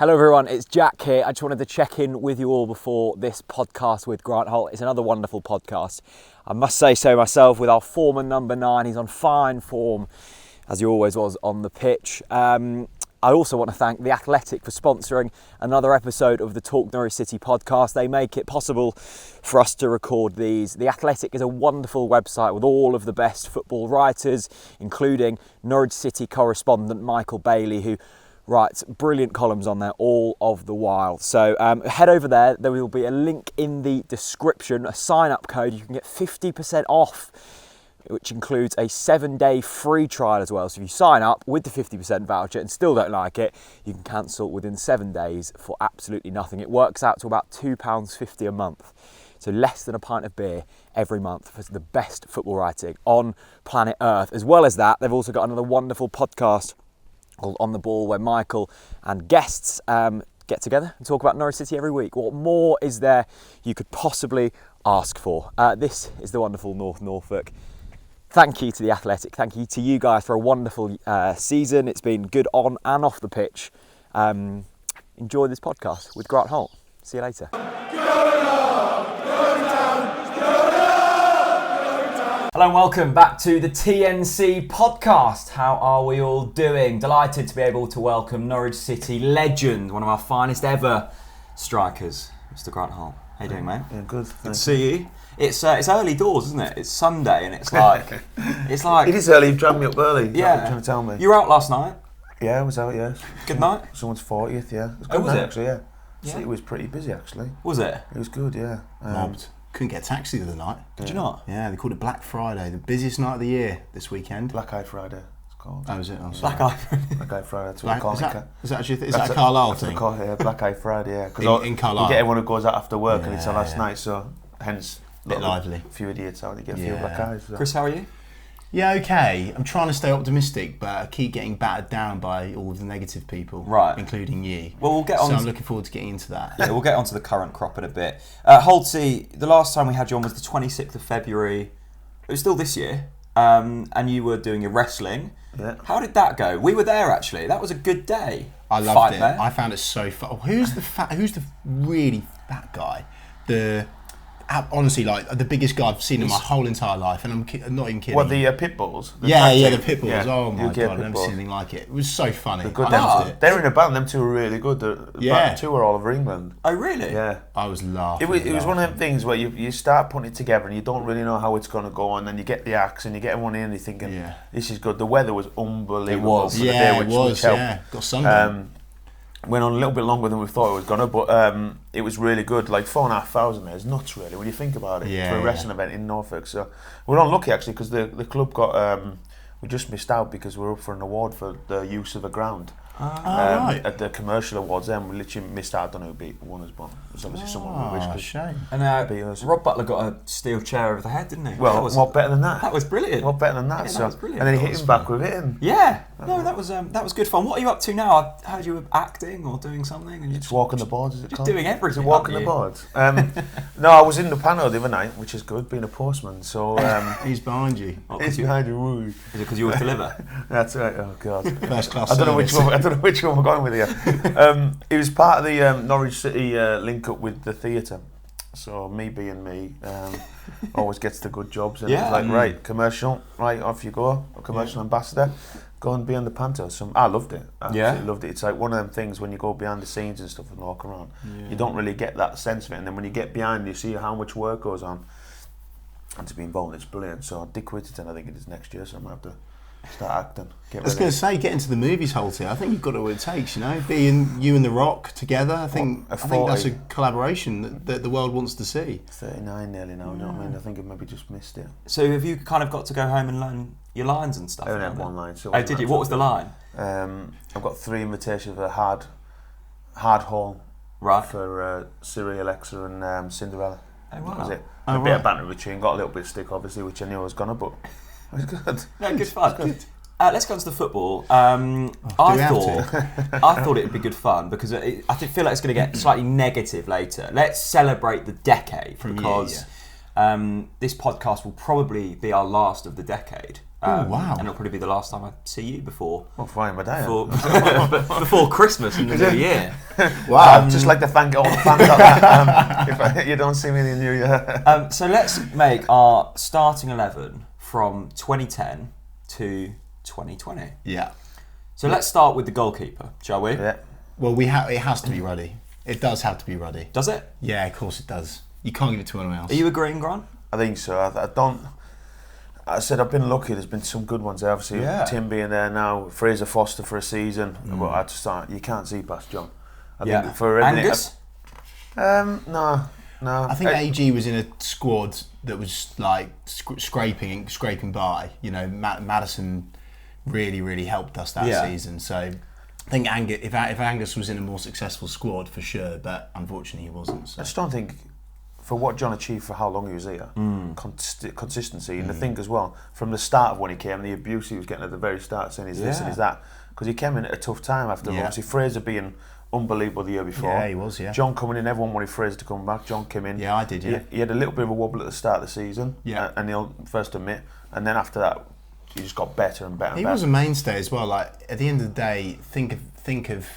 Hello everyone, it's Jack here. I just wanted to check in with you all before this podcast with Grant Holt. It's another wonderful podcast. I must say so myself with our former number 9. He's on fine form, as he always was on the pitch. I also want to thank The Athletic for sponsoring another episode of the TalkNorwichCity podcast. They make it possible for us to record these. The Athletic is a wonderful website with all of the best football writers, including Norwich City correspondent Michael Bailey, who writes brilliant columns on there all of the while. So head over there. There will be a link in the description, a sign-up code. You can get 50% off, which includes a 7-day free trial as well. So if you sign up with the 50% voucher and still don't like it, you can cancel within 7 days for absolutely nothing. It works out to about £2.50 a month. So less than a pint of beer every month for the best football writing on planet Earth. As well as that, they've also got another wonderful podcast called On the Ball, where Michael and guests get together and talk about Norwich City every week. What more is there you could possibly ask for? This is the wonderful North Norfolk. Thank you to The Athletic. Thank you to you guys for a wonderful season. It's been good on and off the pitch. Enjoy this podcast with Grant Holt. See you later. Hello and welcome back to the TNC Podcast. How are we all doing? Delighted to be able to welcome Norwich City legend, one of our finest ever strikers, Mr. Grant Holt. How you doing, mate? Yeah, good. Good to see you. It's early doors, isn't it? It's Sunday and it's like It is early. You dragged me up early. Yeah. What trying to tell me? You were out last night. Yeah, I was out. Yeah. Good night. Someone's 40th. Yeah. It was Oh, good was night, it? actually. Yeah. Yeah. It was pretty busy actually. Was it? It was good. Yeah. Mobbed. Couldn't get a taxi the other night. Did you not? Yeah, they called it Black Friday, the busiest night of the year this weekend. Black Eye Friday. It's called. Oh, is it? Oh, Black Eye. Black Eye Friday. That's what they call is it. that actually is that a Carlisle That's what thing? they call it. Yeah, Black Eye Friday. Yeah. Because In Carlisle. you get everyone who goes out after work and it's a last Yeah. night, so hence Bit lively. A few idiots out. You get a few Yeah. black eyes. So. Chris, how are you? Yeah, okay. I'm trying to stay optimistic, but I keep getting battered down by all of the negative people, Right. including you. Well, we'll get on. So I'm looking forward to getting into that. Yeah, we'll get onto the current crop in a bit. Holtzy, the last time we had you on was the 26th of February. It was still this year, and you were doing your wrestling. Yeah. How did that go? We were there actually. That was a good day. I loved Fight it. there. I found it so fun. Who's the really fat guy? Honestly, like the biggest guy I've seen in my whole entire life, and I'm not even kidding. What, the pit bulls? the pit bulls. Yeah. Oh my UK god, I've pit never bulls. seen anything like it. It was so funny. They're good. I loved it. They're in a band. Them two are really good. The two are all over England. Oh really? Yeah. I was laughing. It was one of them things where you start putting it together and you don't really know how it's going to go, and then you get the acts and you get everyone in and you're thinking, this is good. The weather was unbelievable. It was. For the day, which helped. Yeah, got sunburn. Went on a little bit longer than we thought it was going to, but it was really good. Like 4,500 there is nuts, really, when you think about it, for a wrestling event in Norfolk. So we're unlucky, actually, because the club got... we just missed out because we were up for an award for the use of a ground. Right. At the commercial awards, then we literally missed out. I don't know who won us, but it was obviously someone we wished. Shame. And Rob Butler got a steel chair over the head, didn't he? Well, what better than that? That was brilliant. What better than that? Yeah, that was brilliant. And then he That hit was him back with it. And Yeah. No, that was good fun. What are you up to now? I heard you were acting or doing something. And you're it's walking the boards, is it just called? doing everything. Is it walking the boards? No, I was in the panel the other night, which is good, being a postman. So He's behind you. he's behind you. Woo. Is it because you always deliver? That's right. Oh God. First class. I don't know which one we're going with here. It was part of the Norwich City link up with the theatre. So me being me, always gets the good jobs. And Yeah. it's like, right, commercial, right, off you go. A commercial ambassador, go and be on the panto. I loved it. I absolutely loved it. It's like one of them things when you go behind the scenes and stuff and walk around, you don't really get that sense of it. And then when you get behind, you see how much work goes on. And to be involved, it's brilliant. So Dick Whittington, I think it is next year, so I'm going to have to start acting. I was going to say, get into the movies, Holty. I think you've got what it takes, you know, being you and The Rock together. I think that's a collaboration that the world wants to see. 39 nearly now, you know what I mean? I think I maybe just missed it. So have you kind of got to go home and learn your lines and stuff? I only have one line. So did you? What was the line? I've got 3 invitations for Hard Hall, Right. for Siri, Alexa and Cinderella. Oh, wow. That was it. Oh, a bit of right. banter with Tune, got a little bit of stick obviously, which I knew I was gonna, but it was good. No, good fun. Good. Let's go on to the football. I thought it would be good fun because I feel like it's going to get slightly negative later. Let's celebrate the decade because this podcast will probably be our last of the decade. wow. And it'll probably be the last time I see you before. Well, fine, my day. Before Christmas in the new year. Wow. Just like to thank all the fans out there if you don't see me in the new year. So let's make our starting 11 from 2010 to 2020. Yeah. So let's start with the goalkeeper, shall we? Yeah. Well, it has to be Ruddy. It does have to be Ruddy. Does it? Yeah, of course it does. You can't give it to anyone else. Are you agreeing, Grant? I think so. I don't. I said I've been lucky. There's been some good ones there. Obviously, Tim being there now, Fraser Foster for a season. But I just thought you can't see past John. I think for Angus? No. I think AG was in a squad that was like scraping by. You know, Madison really helped us that season. So I think if Angus was in a more successful squad for sure, but unfortunately he wasn't. So. I just don't think. For what John achieved for how long he was here, consistency, and the thing as well, from the start of when he came, the abuse he was getting at the very start, saying he's this and he's that, because he came in at a tough time after obviously Fraser being unbelievable the year before. Yeah, he was, John coming in, everyone wanted Fraser to come back, John came in. Yeah, I did, He had a little bit of a wobble at the start of the season, and he'll first admit, and then after that, he just got better and better and better. He was a mainstay as well, like, at the end of the day, think of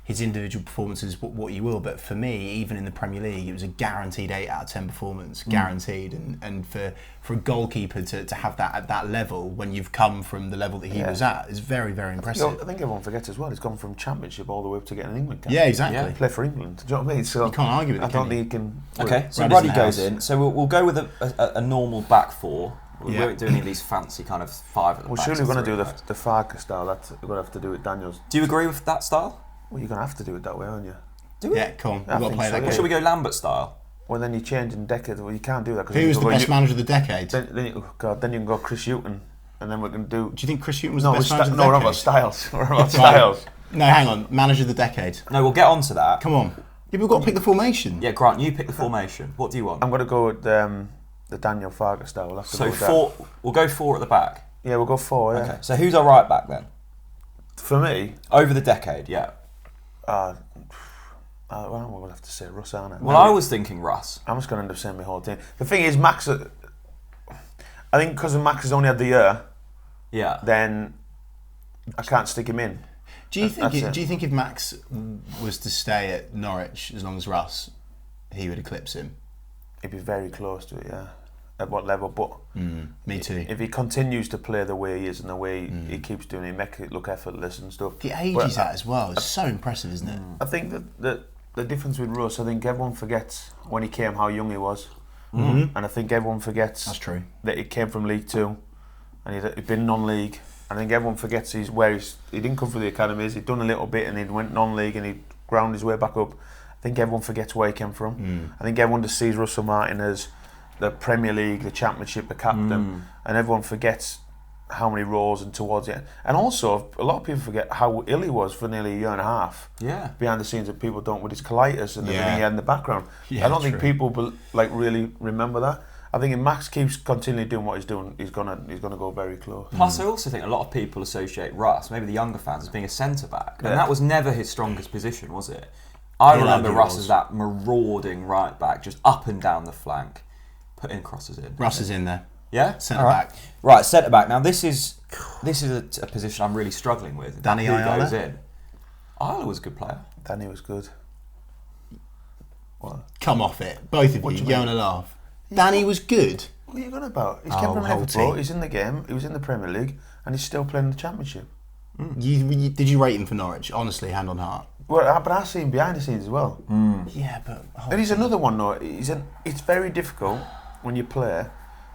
his individual performances, what you will, but for me, even in the Premier League, it was a guaranteed 8 out of 10 performance, guaranteed. And for a goalkeeper to have that at that level when you've come from the level that he was at is very impressive. I think everyone forgets as well. He's gone from Championship all the way up to getting an England cap. Yeah, exactly. Play for England. Do you know what I mean? So you can't argue with it. I don't think you can. Okay, so Ruddy goes in. So we'll go with a normal back four. We won't do any of these fancy kind of 5 at the back. Well, surely we're going to do the Farker style. That's we're going to have to do it, Daniels. Do you agree with that style? Well, you're going to have to do it that way, aren't you? Do we? Yeah, come on. We've got to play that game. Or should we go Lambert style? Well, then you're changing decade. Well, you can't do that. Who was the best manager of the decade? Then you can go Chris Hughton, and then we can do... Do you think Chris Hughton was the best manager of the decade? No, we're not about styles. We're about styles. No, hang on. Manager of the decade. No, we'll get on to that. Come on. Yeah, we've got to pick the formation. Yeah, Grant, you pick the formation. What do you want? I'm going to go with the Daniel Farker style. We'll have to go with 4. We'll go 4 at the back. Yeah, we'll go 4, yeah. Okay, so who's our right back then? For me? Over the decade, yeah. We'll have to say Russ, aren't I? Well, I was thinking Russ. I'm just going to end up saying my whole team. The thing is, Max... I think because Max has only had the year, then I can't stick him in. Do you think if Max was to stay at Norwich as long as Russ, he would eclipse him? He'd be very close to it, yeah. At what level? But me too. If he continues to play the way he is and the way he keeps doing it, make it look effortless and stuff. The age he's at as well is so impressive, isn't it? I think that the difference with Russ, I think everyone forgets when he came how young he was. And I think everyone forgets that's true. That he came from League 2 and he'd been non-league. I think everyone forgets he didn't come through the academies, he'd done a little bit and he went non-league and he ground his way back up. I think everyone forgets where he came from. I think everyone just sees Russell Martin as the Premier League, the Championship, the captain, and everyone forgets how many roles and towards it. And also, a lot of people forget how ill he was for nearly a year and a half. Yeah. Behind the scenes that people don't, with his colitis and everything he had in the background. Yeah, I don't think people really remember that. I think if Max keeps continually doing what he's doing, he's gonna go very close. Plus, I also think a lot of people associate Russ, maybe the younger fans, as being a centre back, and that was never his strongest position, was it? I remember Russ as that marauding right back, just up and down the flank, putting crosses in. Russ is in there. Yeah, centre back. Right, centre back. Now this is a position I'm really struggling with. Danny Ayala goes in. Ayala was a good player. Danny was good. What? Come off it, both of you. You're gonna laugh. Danny was good. What are you going about? He's came from Liverpool. He's in the game. He was in the Premier League, and he's still playing the Championship. Did you rate him for Norwich? Honestly, hand on heart. Well, but I've seen him behind the scenes as well. Yeah, but and he's another one though. It's very difficult when you play.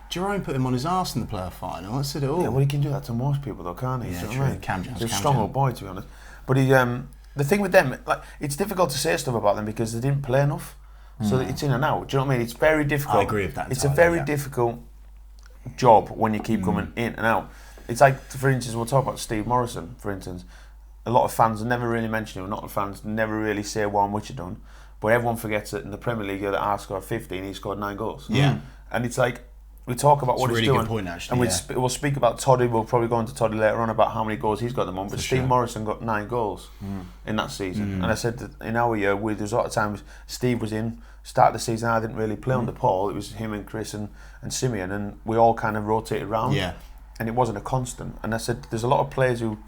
Jerome put him on his arse in the playoff final. I said it all. Yeah, well, he can do that to most people though, can't he? Yeah, true. True. He's a strong old boy, to be honest. But the thing with them, like, it's difficult to say stuff about them because they didn't play enough. So it's in and out. Do you know what I mean? It's very difficult. I agree with that. It's a very difficult job when you keep coming in and out. It's like, for instance, we'll talk about Steve Morrison, for instance. A lot of fans never really mention him. A lot of fans never really say what and what you've done. But everyone forgets that in the Premier League, that I scored 50 and he scored 9 goals. Yeah. And it's like, we talk about what he's doing. It's a really good point, actually. And we'll speak about Toddy. We'll probably go into Toddy later on about how many goals he's got at the moment. But Steve Morrison got 9 goals in that season. And I said that in our year, there's a lot of times Steve was in, start of the season, I didn't really play under Paul. It was him and Chris and Simeon, and we all kind of rotated around. Yeah. and it wasn't a constant. And I said, there's a lot of players who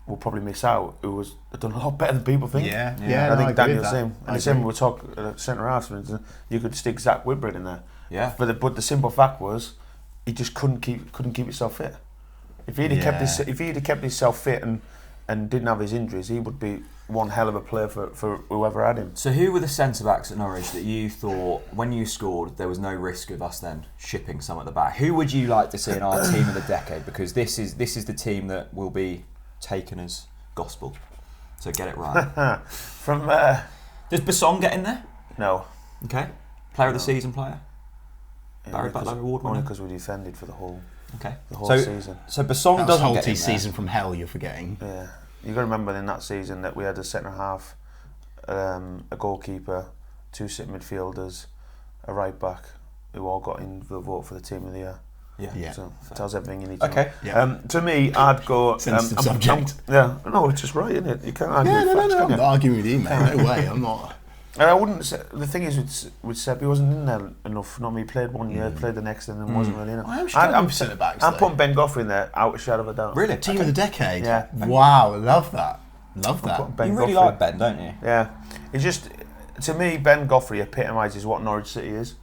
will probably miss out, who have done a lot better than people think. Yeah. I think Daniel's same. And I the same agree. we talk centre half. You could stick Zach Whitbread in there. Yeah. But the simple fact was, he just couldn't keep himself fit. If he'd have kept himself fit and didn't have his injuries, he would be one hell of a player for whoever had him. So who were the centre-backs at Norwich that you thought, when you scored, there was no risk of us then shipping some at the back? Who would you like to see in our team of the decade? Because this is the team that will be taken as gospel. So get it right. Does Basong get in there? No. Okay. Player of the season player? Barry Butler award winner? Only because we defended for the whole season. So Basong That was doesn't get in Holt's there. season from hell, you're forgetting. Yeah. You got to remember in that season that we had a centre half, a goalkeeper, 2 sitting midfielders, a right back, who all got in the vote for the team of the year. Yeah. So it tells everything you need to know. Okay. Yeah. To me, I'd go. Sensitive subject. No, it's just right, isn't it? You can't argue with facts, I'm can you? not arguing with you, mate. No way. I'm not. And I wouldn't say, the thing is with Seb, he wasn't in there enough. Not me. He played one year, played the next, and then wasn't really in it. I am struggling with centre backs. I'm putting Ben Goffrey in there, out of shadow of a doubt. Really? Team of the decade. Yeah. Wow, love that. Love I'm that. putting Ben You really Goffrey. like Ben, don't you? Yeah, it's just, to me, Ben Goffrey epitomises what Norwich City is.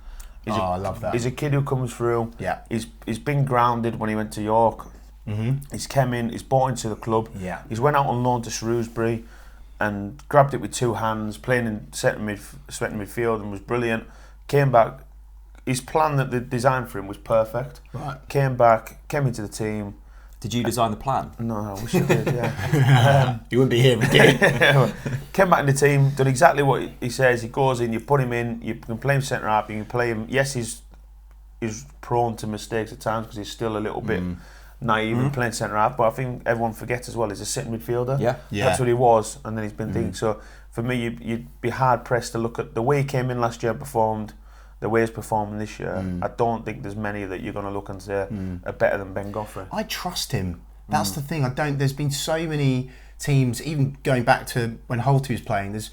I love that. He's a kid who comes through. Yeah. He's been grounded when he went to York. Mm-hmm. He's come in. He's bought into the club. Yeah. He's went out on loan to Shrewsbury, and grabbed it with 2 hands, playing in centre midfield, and was brilliant. Came back. His plan that they designed for him was perfect. Right. Came back. Came into the team. Did you design the plan? No, I wish I did. Yeah. You wouldn't be here if we did. Came back in the team, done exactly what he says. He goes in, you put him in, you can play him centre half, you can play him. Yes, he's prone to mistakes at times because he's still a little bit naive in playing centre half, but I think everyone forgets as well he's a sitting midfielder. Yeah. That's what he was, and then he's been thinking. So for me, you'd be hard pressed to look at the way he came in last year, performed, the way he's performing this year. I don't think there's many that you're going to look and say are better than Ben Goffrey. I trust him. That's the thing. There's been so many teams, even going back to when Holt was playing. There's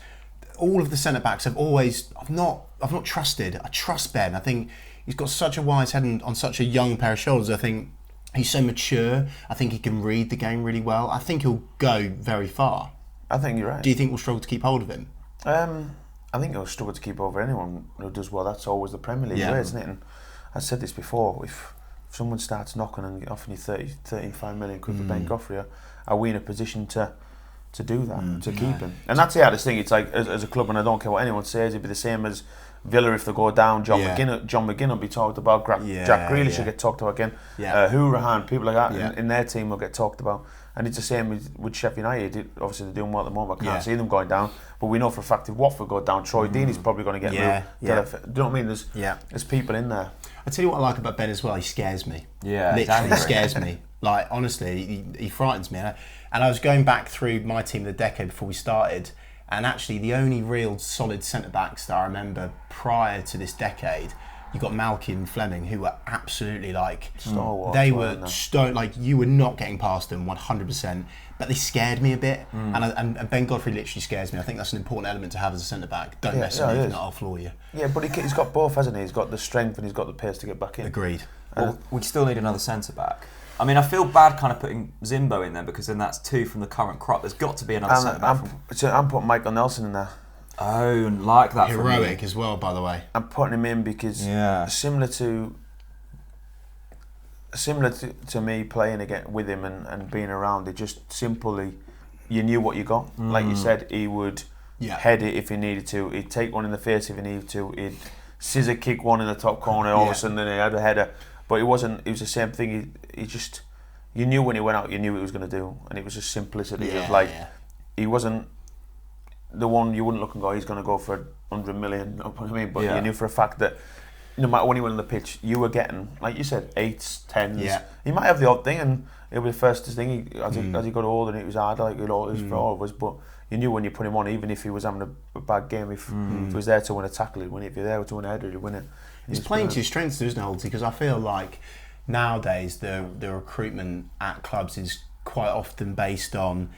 all of the centre backs. I've not trusted. I trust Ben. I think he's got such a wise head on such a young pair of shoulders. I think he's so mature. I think he can read the game really well. I think he'll go very far. I think you're right. Do you think we'll struggle to keep hold of him? I think he'll struggle to keep over anyone who does well. That's always the Premier League way, isn't it? And I said this before, if someone starts knocking and offering you 35 million quid for Ben Goffrey, are we in a position to do that, to keep him? And that's the hardest thing. It's like, as a club, and I don't care what anyone says, it'd be the same as Villa if they go down. John McGinn will be talked about. Jack Grealish will get talked about again. Hourahan, people like that in their team will get talked about. And it's the same with Sheffield United. Obviously, they're doing well at the moment. I can't see them going down. But we know for a fact if Watford go down, Troy Deeney's probably going to get moved. Do you know what I mean? There's people in there. I tell you what I like about Ben as well. He scares me. Yeah, literally scares me. Like, honestly, he frightens me. And I was going back through my team of the decade before we started, and actually the only real solid centre backs that I remember prior to this decade, you got Malky and Fleming, who were absolutely like Stalwarts, they were like you were not getting past them 100%, but they scared me a bit. And Ben Godfrey literally scares me. I think that's an important element to have as a centre back. Don't mess with me, if not I'll floor you. Yeah, but he's got both, hasn't he? He's got the strength and he's got the pace to get back in. Agreed. Well, we still need another centre back. I mean, I feel bad kind of putting Zimbo in there because then that's 2 from the current crop. There's got to be another centre back. I'm putting Michael Nelson in there. Oh, and like that. Heroic as well, by the way. I'm putting him in because similar to me playing again with him and being around, it just simply, you knew what you got. Like you said, he would head it if he needed to. He'd take one in the face if he needed to. He'd scissor kick one in the top corner. All of a sudden, then he had a header. But it wasn't. It was the same thing. He just, you knew when he went out, you knew what he was going to do, and it was just simplicity of like, he wasn't the one you wouldn't look and go, he's going to go for 100 million. You know what I mean? But you knew for a fact that no matter when he went on the pitch, you were getting, like you said, 8s, 10s. Yeah. He might have the odd thing, and it'll be the first thing. As he got older, and it was harder, like it always for all of us. But you knew when you put him on, even if he was having a bad game, if he was there to win a tackle, he'd win it. If you're there to win a header, he'd win it. It's playing to his strengths, isn't it, Holty? Because I feel like nowadays the recruitment at clubs is quite often based on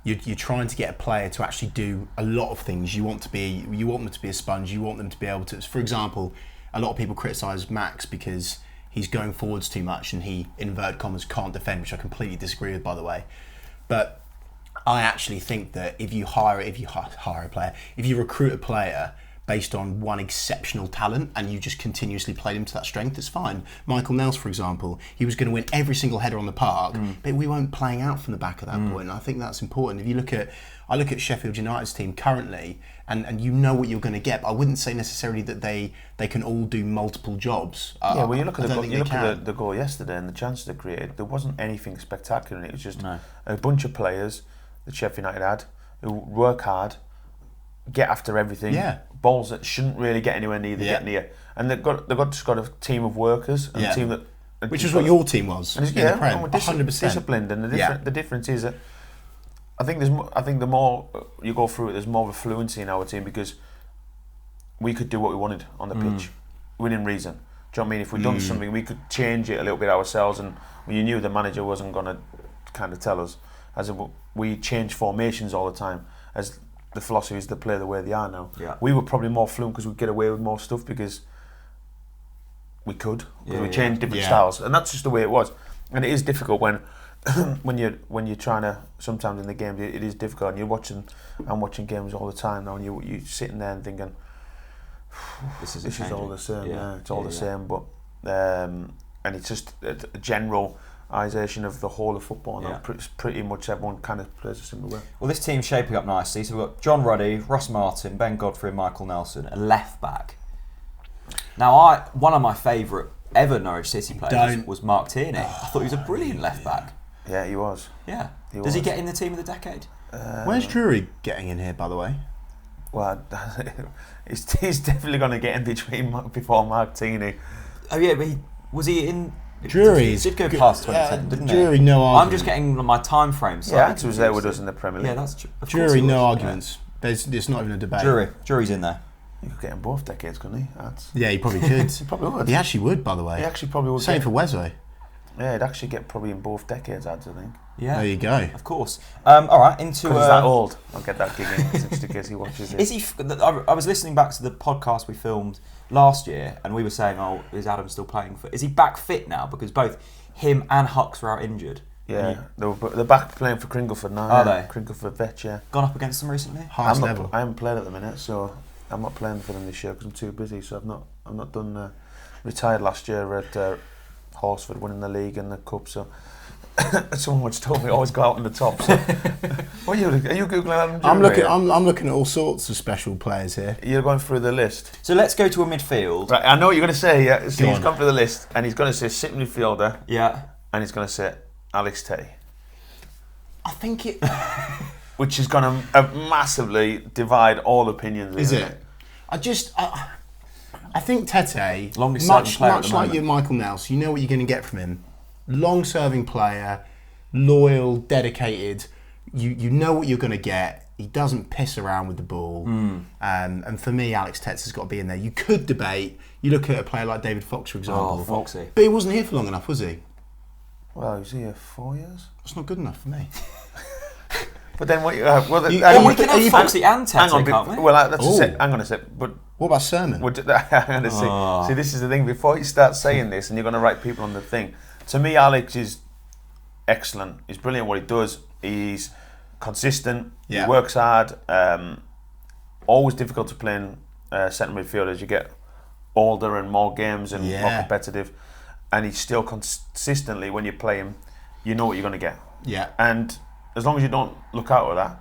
you're trying to get a player to actually do a lot of things. You want them to be a sponge. You want them to be able to. For example, a lot of people criticise Max because he's going forwards too much and he, inverted commas, can't defend, which I completely disagree with, by the way. But I actually think that if you recruit a player based on one exceptional talent and you just continuously play him to that strength, it's fine. Michael Nels, for example, he was going to win every single header on the park, but we weren't playing out from the back at that point. And I think that's important. If you look at, I look at Sheffield United's team currently, and you know what you're going to get. But I wouldn't say necessarily that they can all do multiple jobs. Well, you look at the goal yesterday and the chances they created. There wasn't anything spectacular in it. It was just a bunch of players that Sheffield United had who work hard, get after everything. Yeah. Balls that shouldn't really get anywhere near, they get near, and they've got a team of workers and a team that, which is what your team was. In the Prem, 100% disciplined. And the difference is that I think the more you go through it, there's more of a fluency in our team because we could do what we wanted on the pitch within reason. Do you know what I mean? If we'd done something, we could change it a little bit ourselves, and you knew the manager wasn't going to kind of tell us. As we change formations all the time, as the philosophy is to play the way they are now. Yeah. We were probably more fluent because we'd get away with more stuff because we could. Because we changed different styles, and that's just the way it was. And it is difficult when you're trying to, sometimes in the games it is difficult. And I'm watching games all the time now, and you're sitting there and thinking, this is all the same. Yeah, it's all the same. But and it's just a generalisation of the whole of football now. Pretty much everyone kind of plays a similar way. Well, this team's shaping up nicely. So we've got John Ruddy, Ross Martin, Ben Godfrey and Michael Nelson, a left back. Now, one of my favourite ever Norwich City players was Mark Tierney. I thought he was a brilliant left back. Yeah, he was. Yeah. Does he get in the team of the decade? Where's Drury getting in here, by the way? Well, he's definitely going to get in before Mark Tierney. Oh yeah, but was he in? Drury did go past 2010, didn't Drury, no argument. I'm just getting my time frame. Yeah, he was there with us in the Premier League. Yeah, that's true. Drury, no arguments. There's not even a debate. Drury's in there. He could get in both decades, couldn't he? Yeah, he probably could. He probably would. He actually would, by the way. He actually probably would. Same for Wesley. Yeah, he'd actually get probably in both decades, I think. Yeah, there you go. Of course. All right, into. Because he's that old. I'll get that gig in just in case he watches it. Is he? I was listening back to the podcast we filmed last year, and we were saying, "Oh, is Adam still playing for?" Is he back fit now? Because both him and Hucks were out injured. Yeah, they're back playing for Cringleford now. Are they? Cringleford Vet, yeah. Gone up against them recently? Highest level. I haven't played at the minute, so I'm not playing for them this year because I'm too busy. So I've not done. Retired last year at Horsford, winning the league and the cup. So someone once told me I always go out on the top. So. Are you googling Adam? I'm looking at all sorts of special players here. You're going through the list. So let's go to a midfield. Right, I know what you're going to say. Yeah, so he's gone through the list, and he's going to say sitting midfielder. Yeah, and he's going to say Alex Teddy. I think it. Which is going to massively divide all opinions. Is it? I think Tete, much like your Michael Nelson, you know what you're going to get from him. Long-serving player, loyal, dedicated. You know what you're going to get. He doesn't piss around with the ball. And for me, Alex Tete has got to be in there. You could debate. You look at a player like David Fox, for example. Oh, Foxy. But he wasn't here for long enough, was he? Well, he was here 4 years. That's not good enough for me. But then what? We can have Foxy and Tete, can't we? Well, that's just it. Hang on a sec. But what about Sermon? See, this is the thing. Before you start saying this, and you're going to write people on the thing. To me, Alex is excellent. He's brilliant at what he does. He's consistent. Yeah. He works hard. Always difficult to play in centre midfield as you get older and more games and more competitive. And he's still consistently, when you play him, you know what you're going to get. Yeah. And as long as you don't look out of that,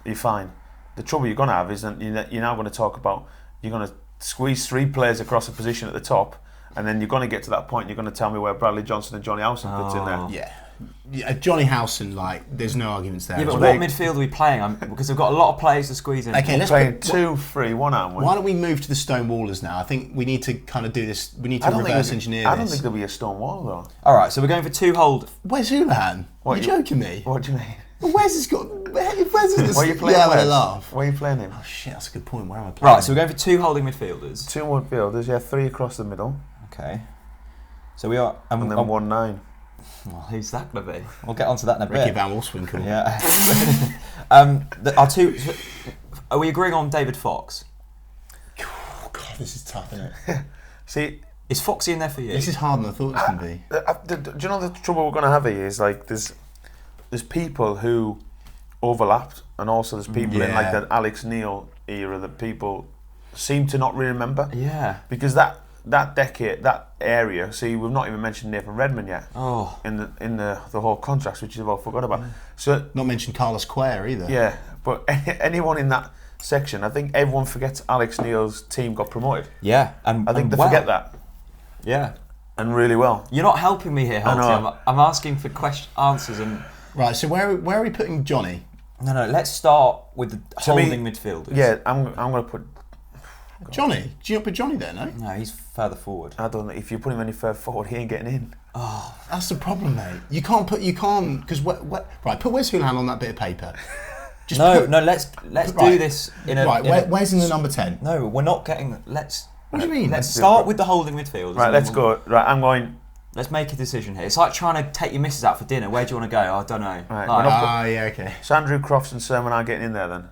you're fine. The trouble you're going to have is that you're now going to talk about, you're going to squeeze 3 players across a position at the top, and then you're going to get to that point, you're going to tell me where Bradley Johnson and Johnny Howson fits in there. Yeah, Johnny Howson, there's no arguments there. Yeah, but what midfield are we playing? Because we've got a lot of players to squeeze in. Okay, let's play 2-3-1, aren't we? Why don't we move to the stone wallers now? I think we need to kind of do this. We need to reverse engineer this. I don't think there'll be a stone wall though. All right, so we're going for 2 hold. Where's Houlihan? You're joking me? What do you mean? Wes has got. Wes is. Where are you playing? Yeah, laugh. Where are you playing him? Oh shit, that's a good point. Where am I playing? Right, so we're going for 2 holding midfielders. 2 midfielders, yeah, 3 across the middle. Okay. So we are. And then 1-9. Well, who's that going to be? We'll get onto that in a bit. Ricky Van Wolfswinkel. Yeah. Our 2. Are we agreeing on David Fox? Oh God, this is tough, isn't it? See, Is Foxy in there for you? This is harder than I thought it was going to be. Do you know the trouble we're going to have here is like there's people who overlapped, and also there's people in like that Alex Neil era that people seem to not really remember. Yeah. Because that decade, that area. See, we've not even mentioned Nathan Redmond yet. Oh. In the whole contracts, which you've all forgot about. So not mentioned Carlos Quare either. Yeah, but anyone in that section, I think everyone forgets Alex Neil's team got promoted. Yeah, and I think they forget that. Yeah, and really well. You're not helping me here, Holty. I'm asking for answers and. Right. So where are we putting Johnny? No. Let's start with the holding midfielders. Yeah, I'm going to put Johnny. Do you not put Johnny there? No. No, he's further forward. I don't know. If you put him any further forward, he ain't getting in. Oh, that's the problem, mate. You can't because right. Put Wes Houlihan on that bit of paper. Let's do this in a. Right. Where's in the number 10? No, we're not getting. Let's. What do you mean? Let's start with the holding midfielders. Right. Let's go. Right. I'm going. Let's make a decision here. It's like trying to take your missus out for dinner. Where do you want to go? I don't know. Right. Yeah, okay. So Andrew Crofts and Sermon are getting in there then.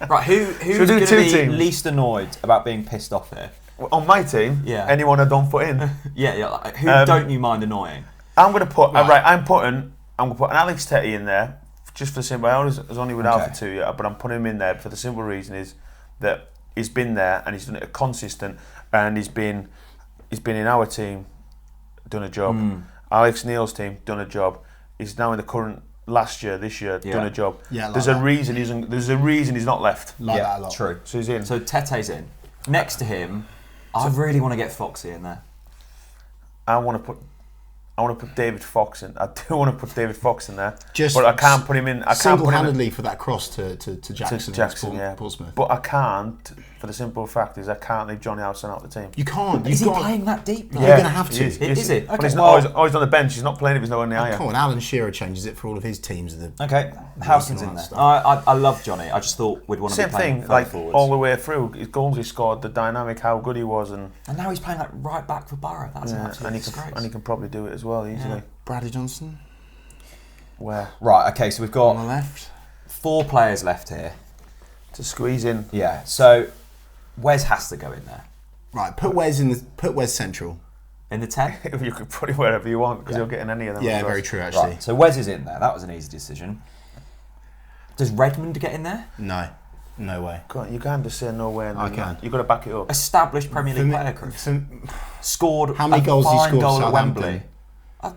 Right, who's going to be least annoyed about being pissed off here? On my team, anyone I don't put in. Like, who don't you mind annoying? I'm going to put I'm going to put an Alex Tetty in there just for the simple. I was only with Alpha 2 yet, but I'm putting him in there for the simple reason is that he's been there and he's done it consistent, and he's been in our team, done a job. Alex Neil's team, done a job. He's now in the current this year, done a job. Yeah, there's a reason he's not left. That a lot. True. So he's in. So Tete's in. Next to him, I really want to get Foxy in there. I want to put David Fox in. I do want to put David Fox in there, but I can't put him in. I can't single-handedly for that cross to Jackson, Portsmouth. But I can't, for the simple fact is I can't leave Johnny Howson out of the team. You can't. Is he playing that deep? You're going to have to. Is it? Okay, he's always on the bench. He's not playing if he's not in the area. Come on, Alan Shearer changes it for all of his teams. Okay, Howson's in there. I love Johnny. I just thought we'd want to be playing same thing, like forwards. All the way through. His goals he scored, the dynamic, how good he was, and now he's playing like right back for Borough. That's an absolute disgrace. And he can probably do it as well easily. Yeah. Bradley Johnson. Where? Right. Okay. So we've got on the left. 4 players left here to squeeze in. Yeah. So Wes has to go in there. Right. Put Wes central. In the 10? You could put it wherever you want because you'll get in any of them. Yeah, very true actually. Right, so Wes is in there. That was an easy decision. Does Redmond get in there? No. No way. You can't just say no way. I can. You've got to back it up. Established Premier League player, Chris. Scored how many goals he scored goal at Wembley. I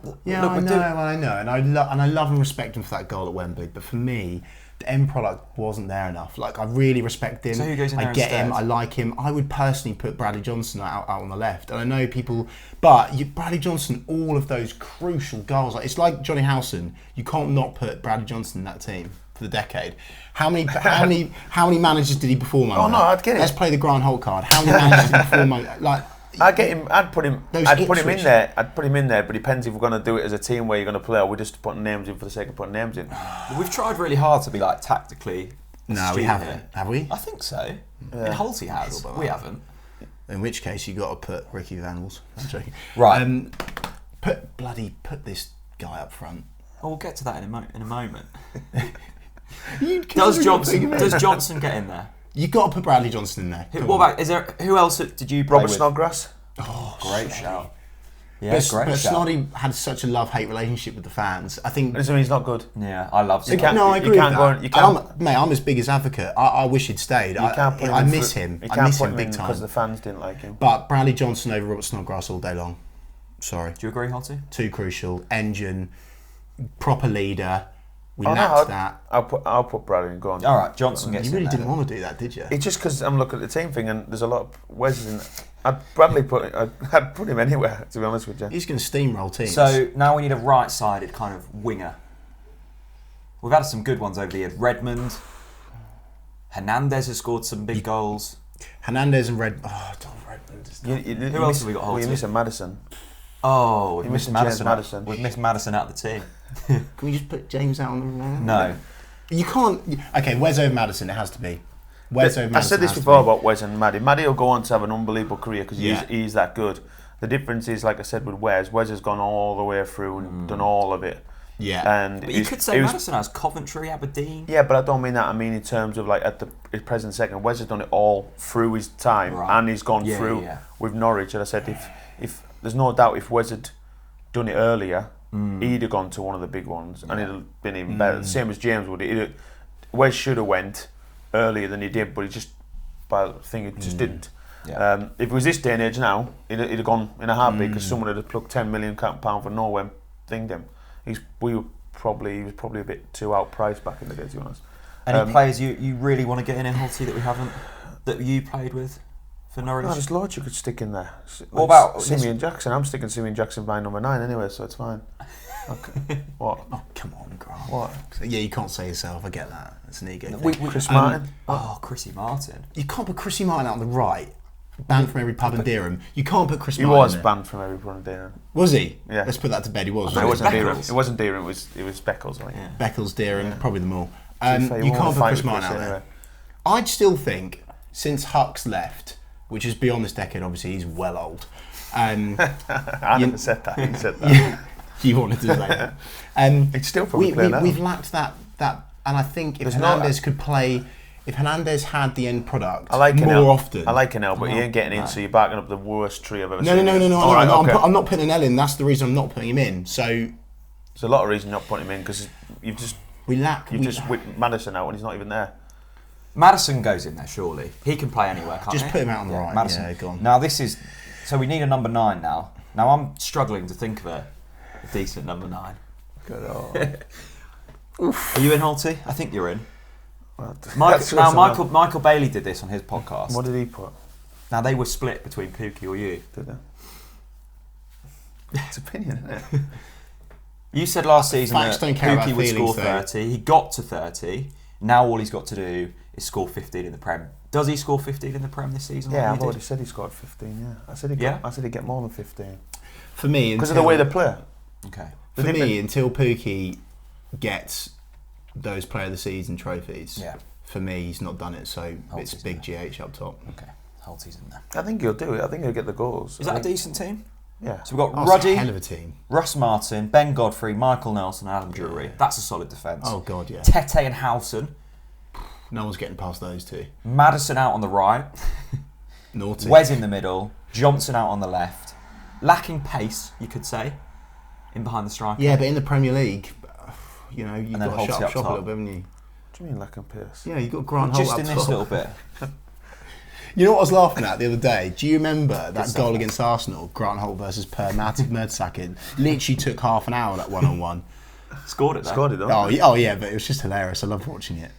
know, and I love and respect him for that goal at Wembley. But for me, the end product wasn't there enough. Like I really respect him. So who goes in there I get instead? him. I like him. I would personally put Bradley Johnson out on the left. And I know people, but Bradley Johnson, all of those crucial goals. Like it's like Johnny Howson. You can't not put Bradley Johnson in that team for the decade. How many managers did he perform under? Oh no, I'd get it. Let's play the Grant Holt card. How many managers did he perform under? Like. I'd get him. I'd put him in there. I'd put him in there. But it depends if we're going to do it as a team where you're going to play, or we're just putting names in for the sake of putting names in. We've tried really hard to be like tactically. No, we haven't. Here. Have we? I think so. Yeah. Holty has. We haven't. In which case, you got to put Ricky Vanwells. I'm joking. Right. Put this guy up front. Oh, we'll get to that in a moment. Does Johnson get in there? You got to put Bradley Johnson in there. Who else did you play Robert with? Snodgrass. Oh, great shout. Yeah, great shout. But Snoddy had such a love-hate relationship with the fans. I think. He's not good. Yeah, I love Snoddy. I agree with that. Mate, I'm his biggest advocate. I wish he'd stayed. I miss him. You can't put him big time because the fans didn't like him. But Bradley Johnson over Robert Snodgrass all day long. Sorry. Do you agree, Holty? Too crucial. Engine, proper leader. We lacked that. I'll put Bradley and go on. All right, Johnson gets in there. You really didn't want to do that, did you? It's just because I'm looking at the team thing and there's a lot of Wes in. I'd put him anywhere, to be honest with you. He's going to steamroll teams. So now we need a right-sided kind of winger. We've had some good ones over the years. Redmond. Hernandez has scored some big goals. Hernandez and Redmond. Who else have we got? Well, you're missing Madison. Oh, we've missed Madison. We've missed Madison out of the team. Can we just put James out on the wrong? No. You can't. Okay, Wes over Madison, it has to be. I said this before about Wes and Maddie. Maddie will go on to have an unbelievable career because he's that good. The difference is, like I said with Wes has gone all the way through and done all of it. And but you could say Maddison has Coventry, Aberdeen. Yeah, but I don't mean that. I mean in terms of like at the present second, Wes has done it all through his time, and he's gone through with Norwich. And I said, if there's no doubt, if Wes had done it earlier, he'd have gone to one of the big ones, and it'd have been even better. The same as James would. Wes should have went earlier than he did, but he just, by the thing, it just didn't. Yeah. If it was this day and age now, he'd have gone in a heartbeat because someone had plucked £10 million for Norway and thinged him. He was probably a bit too outpriced back in the day, to be honest. Any players you really want to get in Holty that you played with for Norwich? No, there's loads you could stick in there. What about Simeon Jackson? I'm sticking Simeon Jackson by number 9 anyway, so it's fine. Okay. What? Oh, come on, Grant. What? Yeah, you can't say yourself. I get that. It's an ego thing. Chris Martin. Chrissy Martin. You can't put Chrissy Martin out on the right. Banned from every pub in Durham. You can't put Chris Martin. He was banned from every pub in Durham. Was he? Yeah. Let's put that to bed. He was. No, it wasn't Durham. It wasn't Durham. It was Beccles. I think. Yeah. Beccles, Durham, probably them all. You can't put Chris Martin out there. I'd still think since Huck's left, which is beyond this decade. Obviously, he's well old. I never said that. He said that. You wanted to say that. It's still probably playing now. We've lacked that, and I think if Hernandez could play. If Hernandez had the end product more often... I like an L, but he ain't getting in, so you're backing up the worst tree I've ever seen. No. I'm not putting an L in. That's the reason I'm not putting him in. So there's a lot of reason not putting him in, because you've just whipped Maddison out and he's not even there. Maddison goes in there, surely. He can play anywhere, can't he? Just put him out on the right. Maddison. Yeah, go on. Now this is... So we need a number 9 now. Now I'm struggling to think of a decent number 9. Good old. Are you in, Holty? I think you're in. Michael Bailey did this on his podcast. What did he put? Now they were split between Pookie or you. Did they? It's opinion, isn't it? You said last season that Pookie would score 30. He got to 30. Now all he's got to do is score 15 in the Prem. Does he score 15 in the Prem this season? Yeah, I've already said he scored 15. Yeah, I said he'd get more than 15. For me, because of the way they play. Okay. For me, until Pookie gets those Player of the Season trophies, for me, he's not done it. So Holty's it's big GH up top. Okay, Holty's in there. I think he'll do it. I think he'll get the goals. Is that a decent team? Yeah. So we've got Ruddy, a hell of a team. Russ Martin, Ben Godfrey, Michael Nelson, and Adam Drury. That's a solid defence. Oh God, yeah. Tete and Howson. No one's getting past those two. Maddison out on the right. Naughty. Wes in the middle. Johnson out on the left. Lacking pace, you could say, in behind the striker. Yeah, but in the Premier League, you've got to Holty shut up up shop a top. little bit, haven't you? What do you mean lacking pace? Yeah, you've got Grant Holt just in this little bit. You know what I was laughing at the other day? Do you remember that goal against Arsenal, Grant Holt versus Per Mertesacker? Literally took half an hour, that one-on-one. Scored it though. Scored it though. Oh yeah, but it was just hilarious. I loved watching it.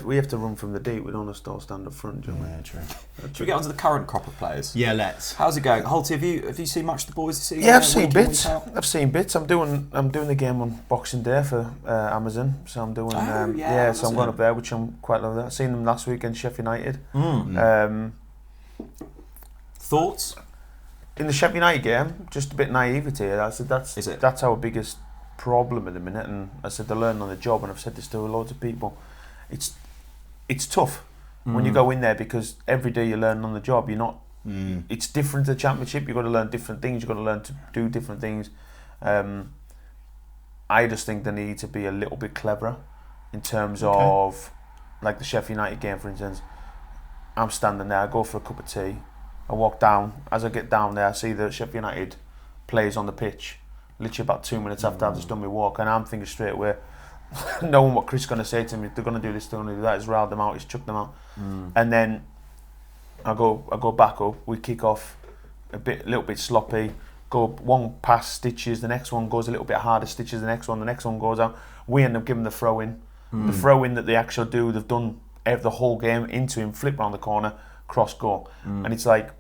We have to run from the deep. We don't have to stand up front, do we? Yeah, true. Should we get on to the current crop of players? Yeah, let's. How's it going? Holty, have you seen much of the boys this season? Yeah, I've seen bits. I'm doing the game on Boxing Day for Amazon, so I'm doing. So I'm going up there, which I'm quite loving. I've seen them last week against Sheffield United. Thoughts? In the Sheffield United game, just a bit naivety. I said that's our biggest problem at the minute, and I said they're learning on the job, and I've said this to loads of people. It's tough when you go in there, because every day you're learning on the job. You're not. It's different to the Championship. You've got to learn different things. You've got to learn to do different things. I just think they need to be a little bit cleverer in terms of, like the Sheffield United game, for instance. I'm standing there. I go for a cup of tea. I walk down. As I get down there, I see the Sheffield United players on the pitch. Literally about 2 minutes after I've just done my walk, and I'm thinking straight away, knowing what Chris is going to say to me, they're going to do this, they're going to do that. He's riled them out, he's chucked them out, and then I go back up. We kick off a little bit sloppy. Go one pass, stitches. The next one goes a little bit harder, stitches. The next one goes out. We end up giving the throw in. The throw in that they actually do, they've done the whole game into him, flip around the corner, cross goal, and it's like,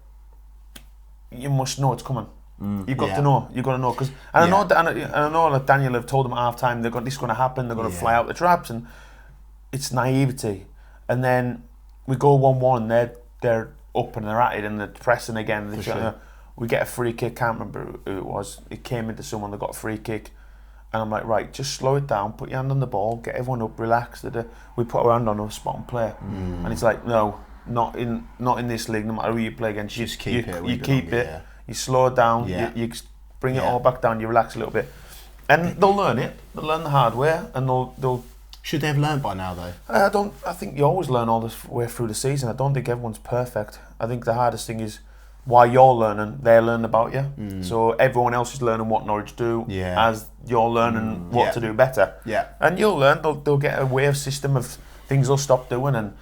you must know it's coming. You've got to know. You've got to know, because I know like Daniel have told them at half time this is going to happen. They're going to fly out the traps, and it's naivety. And then we go 1-1, and they're up and they're at it, and they're pressing again. We get a free kick. Can't remember who it was. It came into someone that got a free kick, and I'm like, right, just slow it down. Put your hand on the ball. Get everyone up. Relax. We put our hand on a spot and play. And it's like, no, not in this league. No matter who you play against, just keep it. You keep it. You slow it down, you bring it all back down, you relax a little bit. And they'll learn it. They'll learn the hard way, and they'll. Should they have learned by now, though? I think you always learn all this way through the season. I don't think everyone's perfect. I think the hardest thing is while you're learning, they're learning about you. So everyone else is learning what Norwich do as you're learning what to do better. Yeah. And you'll learn. They'll get a wave system of things they'll stop doing. And